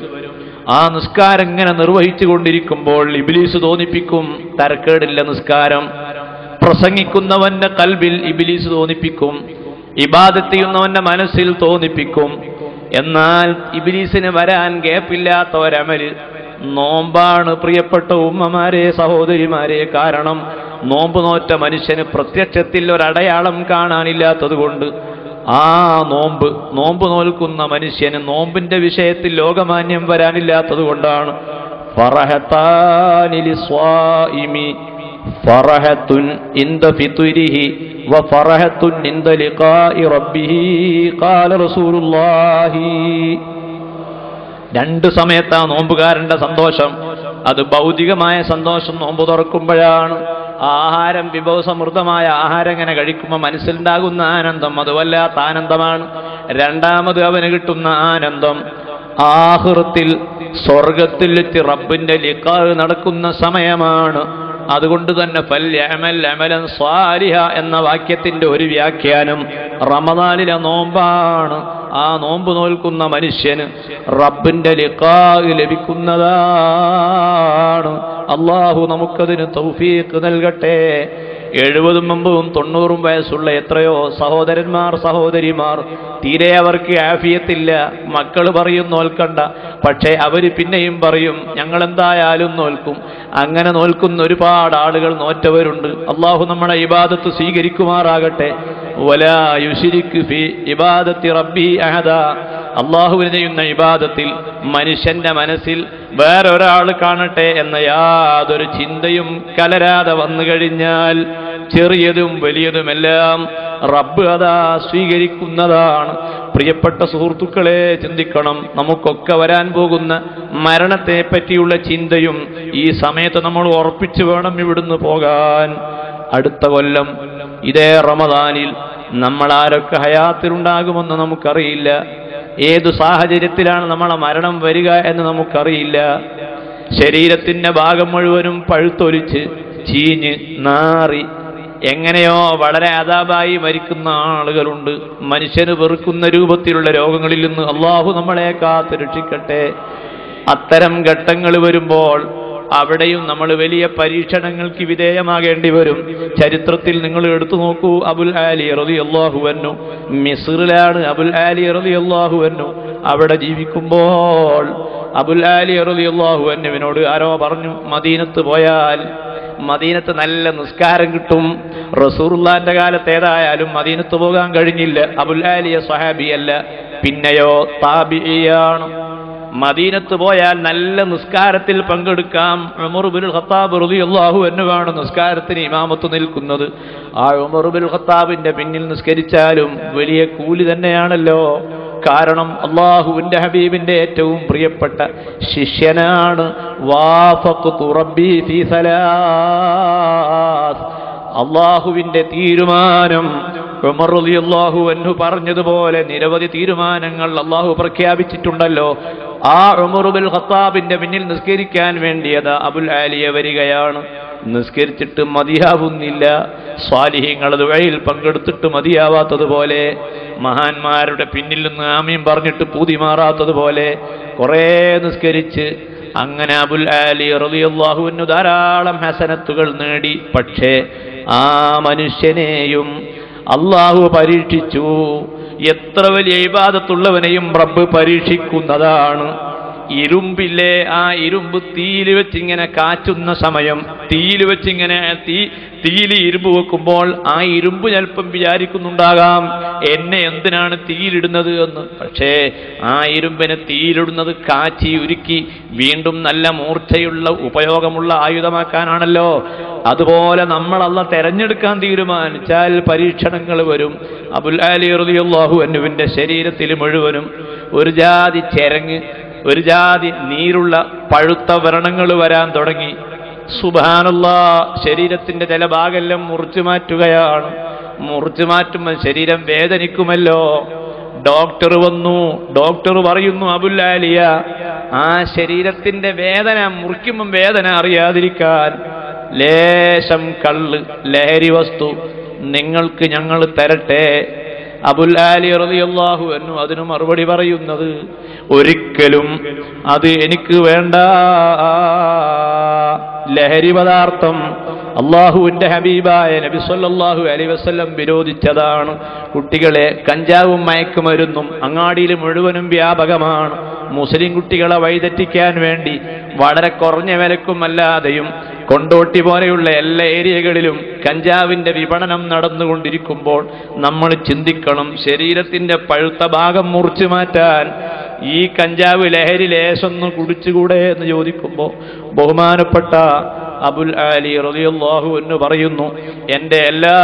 ആ നിസ്കാരം ഇങ്ങനെ നിർവഹിച്ചു കൊണ്ടിരിക്കുമ്പോൾ ഇബ്ലീസ് തോന്നിപ്പിക്കും തരക്കേടില്ല നിസ്കാരം. പ്രസംഗിക്കുന്നവന്റെ കൽബിൽ ഇബ്ലീസ് തോന്നിപ്പിക്കും, ഇബാദത്ത് ചെയ്യുന്നവന്റെ മനസ്സിൽ തോന്നിപ്പിക്കും. എന്നാൽ ഇബ്ലീസിന് വരാൻ ഗ്യാപ്പില്ലാത്ത ഒരമല് നോമ്പാണ്. പ്രിയപ്പെട്ട ഉമ്മമാരെ, സഹോദരിമാരെ, കാരണം നോമ്പ് നോറ്റ മനുഷ്യന് പ്രത്യക്ഷത്തിൽ ഒരടയാളം കാണാനില്ലാത്തത് കൊണ്ട് ആ നോമ്പ് നോൽക്കുന്ന മനുഷ്യന് നോമ്പിന്റെ വിഷയത്തിൽ ലോകമാന്യം വരാനില്ലാത്തത് കൊണ്ടാണ്. ഫറഹത്താനി ലിസ്വാഇമി ഫറഹത്തുൻ ഇൻദ ഫിത്രിഹി വഫറഹത്തുൻ ഇൻദ ലിഖാഇ റബ്ബിഹി ഖാല റസൂലുള്ളാഹി. രണ്ട് സമയത്താ നോമ്പുകാരന്റെ സന്തോഷം. അത് ഭൗതികമായ സന്തോഷം നോമ്പ് തുറക്കുമ്പോഴാണ്. ആഹാരം, വിഭവസമൃദ്ധമായ ആഹാരം ഇങ്ങനെ കഴിക്കുമ്പോൾ മനസ്സിലുണ്ടാകുന്ന ആനന്ദം അത് വല്ലാത്ത ആനന്ദമാണ്. രണ്ടാമത് അവന് കിട്ടുന്ന ആനന്ദം ആഖിറത്തിൽ സ്വർഗത്തിൽ വെച്ച് റബ്ബിന്റെ ലിഖാ നടക്കുന്ന സമയമാണ്. അതുകൊണ്ട് തന്നെ ഫൽയഅമൽ അമലൻ സ്വാലിഹ എന്ന വാക്യത്തിന്റെ ഒരു വ്യാഖ്യാനം റമദാനിലെ നോമ്പാണ്. ആ നോമ്പ് നോൽക്കുന്ന മനുഷ്യന് റബ്ബിന്റെ ലിഖാ ലഭിക്കുന്നതാണ്. അല്ലാഹു നമുക്കതിന് തൗഫീഖ് നൽകട്ടെ. 70, 80, 90 വയസ്സുള്ള എത്രയോ സഹോദരന്മാർ സഹോദരിമാർ തീരെ അവർക്ക് ആഫിയത്തില്ല. മക്കൾ പറയും നോൽക്കണ്ട, പക്ഷേ അവര് പിന്നെയും പറയും ഞങ്ങളെന്തായാലും നോൽക്കും. അങ്ങനെ നോൽക്കുന്ന ഒരുപാട് ആളുകൾ നോറ്റവരുണ്ട്. അള്ളാഹു നമ്മുടെ ഇബാദത്ത് സ്വീകരിക്കുമാറാകട്ടെ. വലാ യുശ്രിക് ഫീ ഇബാദത്തി റബ്ബി അഹദാ. അള്ളാഹുവിനെ ചെയ്യുന്ന ഇബാദത്തിൽ മനുഷ്യന്റെ മനസ്സിൽ വേറൊരാൾ കാണട്ടെ എന്ന യാതൊരു ചിന്തയും കലരാതെ വന്നു കഴിഞ്ഞാൽ ചെറിയതും വലിയതുമെല്ലാം റബ്ബ് അതാ സ്വീകരിക്കുന്നതാണ്. പ്രിയപ്പെട്ട സുഹൃത്തുക്കളെ, ചിന്തിക്കണം. നമുക്കൊക്കെ വരാൻ പോകുന്ന മരണത്തെ പറ്റിയുള്ള ചിന്തയും ഈ സമയത്ത് നമ്മൾ ഉറപ്പിച്ചു വേണം ഇവിടുന്ന് പോകാൻ. അടുത്ത കൊല്ലം ഇതേ റമദാനിൽ നമ്മൾ ആരൊക്കെ ഹയാത്തിലുണ്ടാകുമെന്ന് നമുക്കറിയില്ല. ഏതു സാഹചര്യത്തിലാണ് നമ്മളെ മരണം വരിക എന്ന് നമുക്കറിയില്ല. ശരീരത്തിന്റെ ഭാഗം മുഴുവനും പഴുത്തൊലിച്ച് ചീഞ്ഞ് നാറി എങ്ങനെയോ വളരെ അദാബായി മരിക്കുന്ന ആളുകളുണ്ട്. മനുഷ്യന് വെറുക്കുന്ന രൂപത്തിലുള്ള രോഗങ്ങളിൽ നിന്ന് അള്ളാഹു നമ്മളെ കാത്ത് രക്ഷിക്കട്ടെ. അത്തരം ഘട്ടങ്ങൾ വരുമ്പോൾ അവിടെയും നമ്മൾ വലിയ പരീക്ഷണങ്ങൾക്ക് വിധേയമാകേണ്ടി വരും. ചരിത്രത്തിൽ നിങ്ങൾ എടുത്തു നോക്കൂ. അബുൽ ആലി റളിയല്ലാഹു അൻഹു മിസ്റിലാണ്. അബുൽ ആലി റളിയല്ലാഹു അൻഹു അവിടെ ജീവിക്കുമ്പോൾ അബുൽ ആലി റളിയല്ലാഹു അൻഹുവിനോട് ആരോ പറഞ്ഞു, മദീനത്ത് പോയാൽ മദീനത്ത് നല്ല നിസ്കാരം കിട്ടും. റസൂലുള്ളാഹിന്റെ കാലത്ത് ഏതായാലും മദീനത്ത് പോകാൻ കഴിഞ്ഞില്ല. അബുൽ ആലിയ സ്വഹാബിയല്ല, പിന്നെയോ താബിഇയാണ്. മദീനത്ത് പോയാൽ നല്ല നിസ്കാരത്തിൽ പങ്കെടുക്കാം. ഉമർ ഇബ്നുൽ ഖത്താബ് റളിയല്ലാഹു അൻഹുവാണ് നിസ്കാരത്തിന് ഇമാമത്ത് നിൽക്കുന്നത്. ആ ഉമർ ഇബ്നുൽ ഖത്താബിന്റെ പിന്നിൽ നിസ്കരിച്ചാലും വലിയ കൂലി തന്നെയാണല്ലോ. കാരണം അല്ലാഹുവിന്റെ ഹബീബിന്റെ ഏറ്റവും പ്രിയപ്പെട്ട ശിഷ്യനാണ്. വാഫഖ്തു റബ്ബി ഫീ സലാസ്. അല്ലാഹുവിന്റെ തീരുമാനം ഉമർ റളിയല്ലാഹു അൻഹു പറഞ്ഞതുപോലെ നിരവധി തീരുമാനങ്ങൾ അല്ലാഹു പ്രഖ്യാപിച്ചിട്ടുണ്ടല്ലോ. ആ ഉമർ ഇബ്നുൽ ഖത്താബിന്റെ പിന്നിൽ നിസ്കരിക്കാൻ വേണ്ടിയത് അബുൽ ആലിയ വരികയാണ്. നിസ്കരിച്ചിട്ട് മതിയാവുന്നില്ല. സ്വാലിഹീങ്ങൾ ദുആയിൽ പങ്കെടുത്തിട്ട് മതിയാവാത്തതുപോലെ, മഹാന്മാരുടെ പിന്നിൽ നിന്ന് ആമീൻ പറഞ്ഞിട്ട് പൂതി മാറാത്തതുപോലെ കുറേ നിസ്കരിച്ച് അങ്ങനെ അബുൽ ആലി റളിയല്ലാഹു അൻഹു ധാരാളം ഹസനത്തുകൾ നേടി. പക്ഷേ ആ മനുഷ്യനെയും അള്ളാഹു പരീക്ഷിച്ചു. എത്ര വലിയ ഇബാദത്തുള്ളവനെയും റബ്ബ് പരീക്ഷിക്കുന്നതാണ്. ഇരുമ്പില്ലേ, ആ ഇരുമ്പ് തീയിൽ വെച്ചിങ്ങനെ കാച്ചുന്ന സമയം, തീയിൽ വെച്ചിങ്ങനെ തീയിൽ ഇരുമ്പ് വെക്കുമ്പോൾ ആ ഇരുമ്പ് ചിലപ്പം വിചാരിക്കുന്നുണ്ടാകാം എന്നെ എന്തിനാണ് തീയിലിടുന്നത് എന്ന്. പക്ഷേ ആ ഇരുമ്പിനെ തീയിലിടുന്നത് കാച്ചി ഉരുക്കി വീണ്ടും നല്ല മൂർച്ചയുള്ള ഉപയോഗമുള്ള ആയുധമാക്കാനാണല്ലോ. അതുപോലെ നമ്മൾ അല്ലാഹ് തെരഞ്ഞെടുക്കാൻ തീരുമാനിച്ചാൽ പരീക്ഷണങ്ങൾ വരും. അബുൽ ആലി റളിയല്ലാഹു അൻഹുവിന്റെ ശരീരത്തിൽ മുഴുവനും ഒരു ജാതി ചെരങ്ങ്, ഒരു ജാതി നീരുള്ള പഴുത്ത വ്രണങ്ങൾ വരാൻ തുടങ്ങി. സുബ്ഹാനല്ലാഹ്, ശരീരത്തിന്റെ ചില ഭാഗമെല്ലാം മുറിച്ചു മാറ്റുകയാണ്. മുറിച്ചു മാറ്റുമ്പോൾ ശരീരം വേദനിക്കുമല്ലോ. ഡോക്ടർ വന്നു. ഡോക്ടർ പറയുന്നു, അബുൽ ആലിയ, ആ ശരീരത്തിന്റെ വേദന മുറിക്കുമ്പം വേദന അറിയാതിരിക്കാൻ ലേശം കള്ള്, ലഹരി വസ്തു നിങ്ങൾക്ക് ഞങ്ങൾ തരട്ടെ. അബുൽ ആലി റളിയല്ലാഹു അൻഹു അതിന് മറുപടി പറയുന്നത്, ഒരിക്കലും അത് എനിക്ക് വേണ്ട. ലഹരി പദാർത്ഥം അള്ളാഹുവിന്റെ ഹബീബായ നബി സല്ലല്ലാഹു അലൈഹി വസല്ലം വിരോധിച്ചതാണ്. കുട്ടികളെ കഞ്ചാവും മയക്കുമരുന്നും അങ്ങാടിയിൽ മുഴുവനും വ്യാപകമാണ്. മുസ്ലിം കുട്ടികളെ വഴിതെറ്റിക്കാൻ വേണ്ടി വളരെ കുറഞ്ഞ വിലക്കും അല്ലാതെയും കൊണ്ടോട്ടി പോലെയുള്ള എല്ലാ ഏരിയകളിലും കഞ്ചാവിന്റെ വിപണനം നടന്നുകൊണ്ടിരിക്കുമ്പോൾ നമ്മൾ ചിന്തിക്കണം, ശരീരത്തിന്റെ പഴുത്ത ഭാഗം മുറിച്ചു മാറ്റാൻ ഈ കഞ്ചാവ് ലഹരി ലേശൊന്ന് കുടിച്ചുകൂടെ എന്ന് ചോദിക്കുമ്പോൾ ബഹുമാനപ്പെട്ട അബുൽ ആലി റളിയല്ലാഹു അൻഹു പറയുന്നു, എൻ്റെ എല്ലാ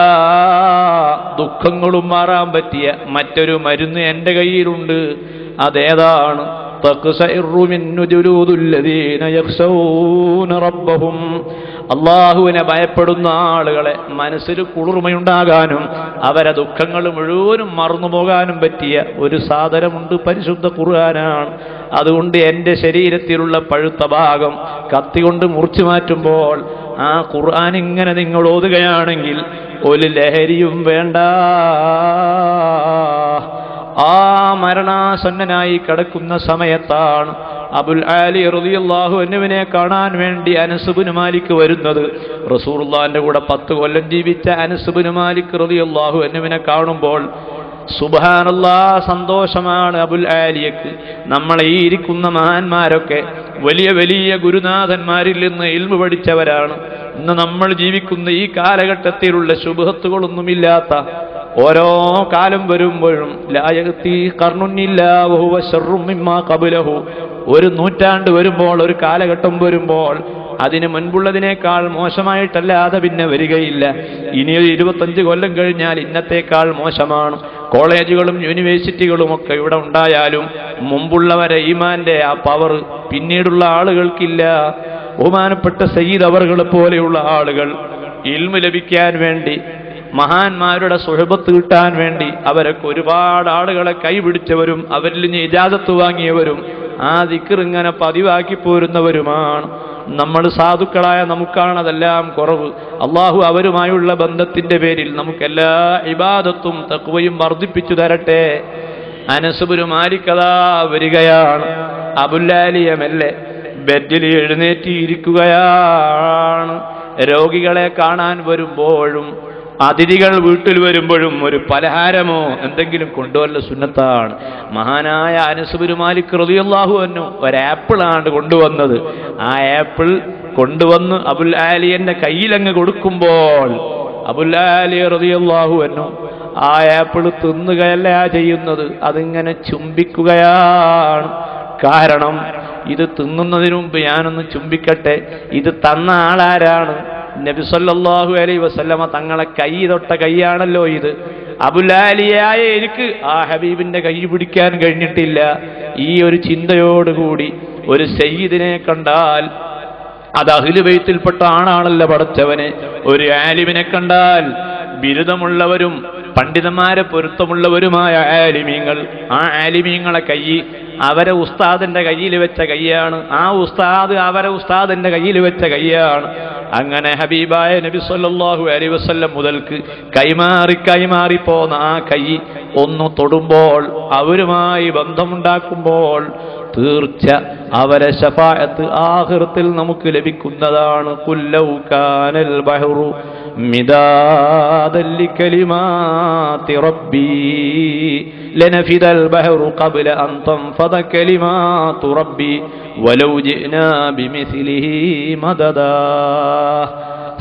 ദുഃഖങ്ങളും മാറാൻ പറ്റിയ മറ്റൊരു മരുന്ന് എൻ്റെ കയ്യിലുണ്ട്. അതേതാണ്? അള്ളാഹുവിനെ ഭയപ്പെടുന്ന ആളുകളെ മനസ്സിൽ കുളിർമയുണ്ടാകാനും അവരെ ദുഃഖങ്ങൾ മുഴുവനും മറന്നുപോകാനും പറ്റിയ ഒരു സാധനമുണ്ട്, പരിശുദ്ധ ഖുർആനാണ്. അതുകൊണ്ട് എൻ്റെ ശരീരത്തിലുള്ള പഴുത്ത ഭാഗം കത്തി കൊണ്ട് മുറിച്ചു മാറ്റുമ്പോൾ ആ ഖുർആൻ ഇങ്ങനെ നിങ്ങൾ ഓതുകയാണെങ്കിൽ ഒരു ലഹരിയും വേണ്ട. ആ മരണാസന്നനായി കിടക്കുന്ന സമയത്താണ് അബുൽ ആലി റളിയല്ലാഹു അൻഹുവിനെ കാണാൻ വേണ്ടി അനസ് ഇബ്നു മാലിക് വരുന്നത്. റസൂലുള്ളാഹിന്റെ കൂടെ 10 കൊല്ലം ജീവിച്ച അനസ് ഇബ്നു മാലിക് റളിയല്ലാഹു അൻഹുവിനെ കാണുമ്പോൾ സുബ്ഹാനല്ലാഹ് സന്തോഷമാണ് അബുൽ ആലിയക്ക്. നമ്മളെ ഈ ഇരിക്കുന്ന മഹാന്മാരൊക്കെ വലിയ വലിയ ഗുരുനാഥന്മാരിൽ നിന്ന് ഇൽമു പഠിച്ചവരാണ്. ഇന്ന് നമ്മൾ ജീവിക്കുന്ന ഈ കാലഘട്ടത്തിലുള്ള ശുബ്ഹത്തുകളൊന്നുമില്ലാത്ത ഓരോ കാലം വരുമ്പോഴും ലായത്തി ഖർനുന്നില്ലാ വഹുവ ശർറും മിമ്മാ ഖബലഹു, ഒരു നൂറ്റാണ്ട് വരുമ്പോൾ, ഒരു കാലഘട്ടം വരുമ്പോൾ അതിന് മുൻപുള്ളതിനേക്കാൾ മോശമായിട്ടല്ലാതെ പിന്നെ വരികയില്ല. ഇനി 25 കൊല്ലം കഴിഞ്ഞാൽ ഇന്നത്തേക്കാൾ മോശമാണ്. കോളേജുകളും യൂണിവേഴ്സിറ്റികളും ഒക്കെ ഇവിടെ ഉണ്ടായാലും മുമ്പുള്ളവരെ ഈമാന്റെ ആ പവർ പിന്നീടുള്ള ആളുകൾക്കില്ല. ബഹുമാനപ്പെട്ട സയ്യിദ് അവറുകളെ പോലെയുള്ള ആളുകൾ ഇൽമു ലഭിക്കാൻ വേണ്ടി, മഹാന്മാരുടെ സുഹബത്ത് കിട്ടാൻ വേണ്ടി അവരൊക്കെ ഒരുപാട് ആളുകളെ കൈപിടിച്ചവരും അവരിൽ നിന്ന് ഇജാസത്ത് വാങ്ങിയവരും ആ ദിക്ർ ഇങ്ങനെ പതിവാക്കി പോരുന്നവരുമാണ്. നമ്മൾ സാധുക്കളായ നമുക്കാണ് അതെല്ലാം കുറവ്. അള്ളാഹു അവരുമായുള്ള ബന്ധത്തിന്റെ പേരിൽ നമുക്കെല്ലാ ഇബാദത്തും തഖ്വയും വർദ്ധിപ്പിച്ചു തരട്ടെ. അനസ് ഇബ്നു മാലിക് വരികയാണ്. അബുൽ ആലിയ മെല്ലെ ബെഡിൽ എഴുന്നേറ്റിയിരിക്കുകയാണ്. രോഗികളെ കാണാൻ വരുമ്പോഴും അതിഥികൾ വീട്ടിൽ വരുമ്പോഴും ഒരു പലഹാരമോ എന്തെങ്കിലും കൊണ്ടുവരൽ സുന്നത്താണ്. മഹാനായ അനസ് ഇബ്നു മാലിക് റളിയല്ലാഹു അൻഹു ഒരു ആപ്പിളാണ് കൊണ്ടുവന്നത്. ആ ആപ്പിൾ കൊണ്ടുവന്ന് അബുൽ ആലിയന്റെ കയ്യിലങ്ങ് കൊടുക്കുമ്പോൾ അബുൽ ആലി റളിയല്ലാഹു അൻഹു ആ ആപ്പിൾ തിന്നുകയല്ല ചെയ്യുന്നത്, അതിങ്ങനെ ചുംബിക്കുകയാണ്. കാരണം ഇത് തിന്നുന്നതിന് മുമ്പ് ഞാനൊന്ന് ചുംബിക്കട്ടെ, ഇത് തന്ന ആളാരാണ്? നബി സല്ലല്ലാഹു അലൈഹി വസല്ലമ തങ്ങളെ കൈ തൊട്ട കൈയാണല്ലോ ഇത്. അബുൽ ആലിയായ എനിക്ക് ആ ഹബീബിന്റെ കൈ പിടിക്കാൻ കഴിഞ്ഞിട്ടില്ല. ഈ ഒരു ചിന്തയോടുകൂടി ഒരു സയ്യിദിനെ കണ്ടാൽ അത് അഹ്ലു ബൈത്തിൽപ്പെട്ട ആണാണല്ലോ പടച്ചവനെ. ഒരു ആലിമിനെ കണ്ടാൽ ബിരുദമുള്ളവരും പണ്ഡിതന്മാരെ പൊരുത്തമുള്ളവരുമായ ആലിമീങ്ങൾ, ആ ആലിമീങ്ങളെ കൈ അവരെ ഉസ്താദിന്റെ കയ്യിൽ വെച്ച കൈയാണ്. ആ ഉസ്താദ് അവരെ ഉസ്താദിന്റെ കയ്യിൽ വെച്ച കൈയാണ്. അങ്ങനെ ഹബീബായ നബി സല്ലല്ലാഹു അലൈഹി വസല്ലം മുതൽക്ക് കൈമാറി പോന്ന ആ കൈ ഒന്ന് തൊടുമ്പോൾ, അവരുമായി ബന്ധമുണ്ടാക്കുമ്പോൾ തീർച്ച അവരെ ശഫാഅത്ത് ആഖിറത്തിൽ നമുക്ക് ലഭിക്കുന്നതാണ്. ഖുല്ലൗ കാനൽ ബഹ്റു മിദാദൻ ലികലിമാതി റബ്ബി ലനഫിദൽ ബഹ്റു ഖബ്ല അൻ തൻഫദ കലിമാതു റബ്ബി വലൗ ജിനാ ബിമിസ്ലിഹി മദദാ.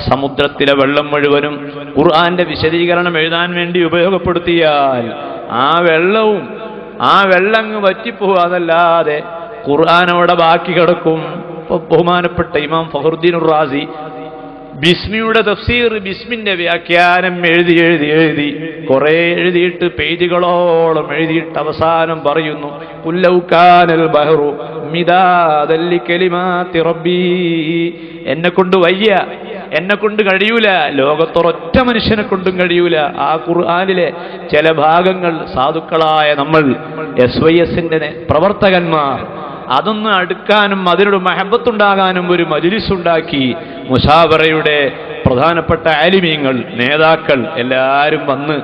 സമുദ്രത്തിലെ വെള്ളം മുഴുവനും ഖുർആന്റെ വിശദീകരണം എഴുതാൻ വേണ്ടി ഉപയോഗപ്പെടുത്തിയാൽ ആ വെള്ളം വറ്റിപ്പോവാതല്ലാതെ ഖുർആനോടെ ബാക്കി കിടക്കും. ബഹുമാനപ്പെട്ട ഇമാം ഫഖറുദ്ദീൻ റാസി ബിസ്മിയുടെ തഫ്സീർ, ബിസ്മിന്റെ വ്യാഖ്യാനം എഴുതി കുറെ എഴുതിയിട്ട് പേജുകളോളം എഴുതിയിട്ട് അവസാനം പറയുന്നു, ഖുല്ലൗ കാനൽ ബഹ്റു മിദാദൻ ലികലിമാതി റബ്ബി. എന്നെക്കൊണ്ട് വയ്യ, എന്നെക്കൊണ്ട് കഴിയൂല, ലോകത്തൊരൊറ്റ മനുഷ്യനെ കൊണ്ടും കഴിയൂല. ആ ഖുർആനിലെ ചില ഭാഗങ്ങൾ സാധുക്കളായ നമ്മൾ SYSന്റെ പ്രവർത്തകന്മാർ അതൊന്ന് അടുക്കാനും അതിനോട് മഹബത്തുണ്ടാകാനും ഒരു മജ്ലിസ് ഉണ്ടാക്കി. മുശാവറയുടെ പ്രധാനപ്പെട്ട ആലിമീങ്ങൾ, നേതാക്കൾ എല്ലാവരും വന്ന്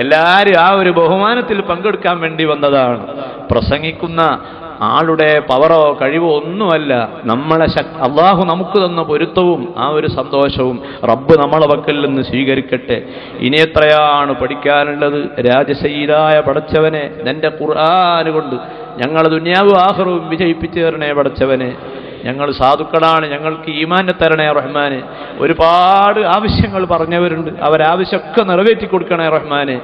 എല്ലാവരും ആ ഒരു ബഹുമാനത്തിൽ പങ്കെടുക്കാൻ വേണ്ടി വന്നതാണ്. പ്രസംഗിക്കുന്ന ആളുടെ പവറോ കഴിവോ ഒന്നുമല്ല, നമ്മളെ അള്ളാഹു നമുക്ക് തന്ന പൊരുത്തവും ആ ഒരു സന്തോഷവും റബ്ബ് നമ്മളെ വക്കൽ നിന്ന് സ്വീകരിക്കട്ടെ. ഇനി എത്രയാണ് പഠിക്കാനുള്ളത്? രാജസയ്യിദായ പടച്ചവനെ, നിന്റെ ഖുർആൻ കൊണ്ട് ഞങ്ങളെ ദുനിയാവും ആഖിറവും വിജയിപ്പിച്ചു തരണേ പടച്ചവനെ. ഞങ്ങൾ സാധുക്കളാണ്, ഞങ്ങൾക്ക് ഈമാനെ തരണേ റഹ്മാനെ. ഒരുപാട് ആവശ്യങ്ങൾ പറഞ്ഞവരുണ്ട്, അവരാവശ്യമൊക്കെ നിറവേറ്റി കൊടുക്കണേ റഹ്മാനെ.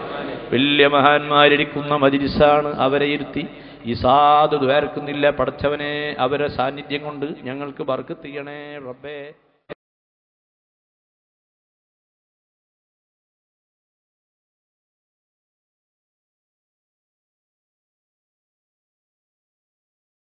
വലിയ മഹാന്മാരിരിക്കുന്ന മജ്ലിസാണ്, അവരെ ഇരുത്തി ഈ സാധു ദ്വാരക്കുന്നില്ല പടച്ചവനെ. അവരെ സാന്നിധ്യം കൊണ്ട് ഞങ്ങൾക്ക് ബർക്കത്ത് ചെയ്യണേ റബ്ബേ.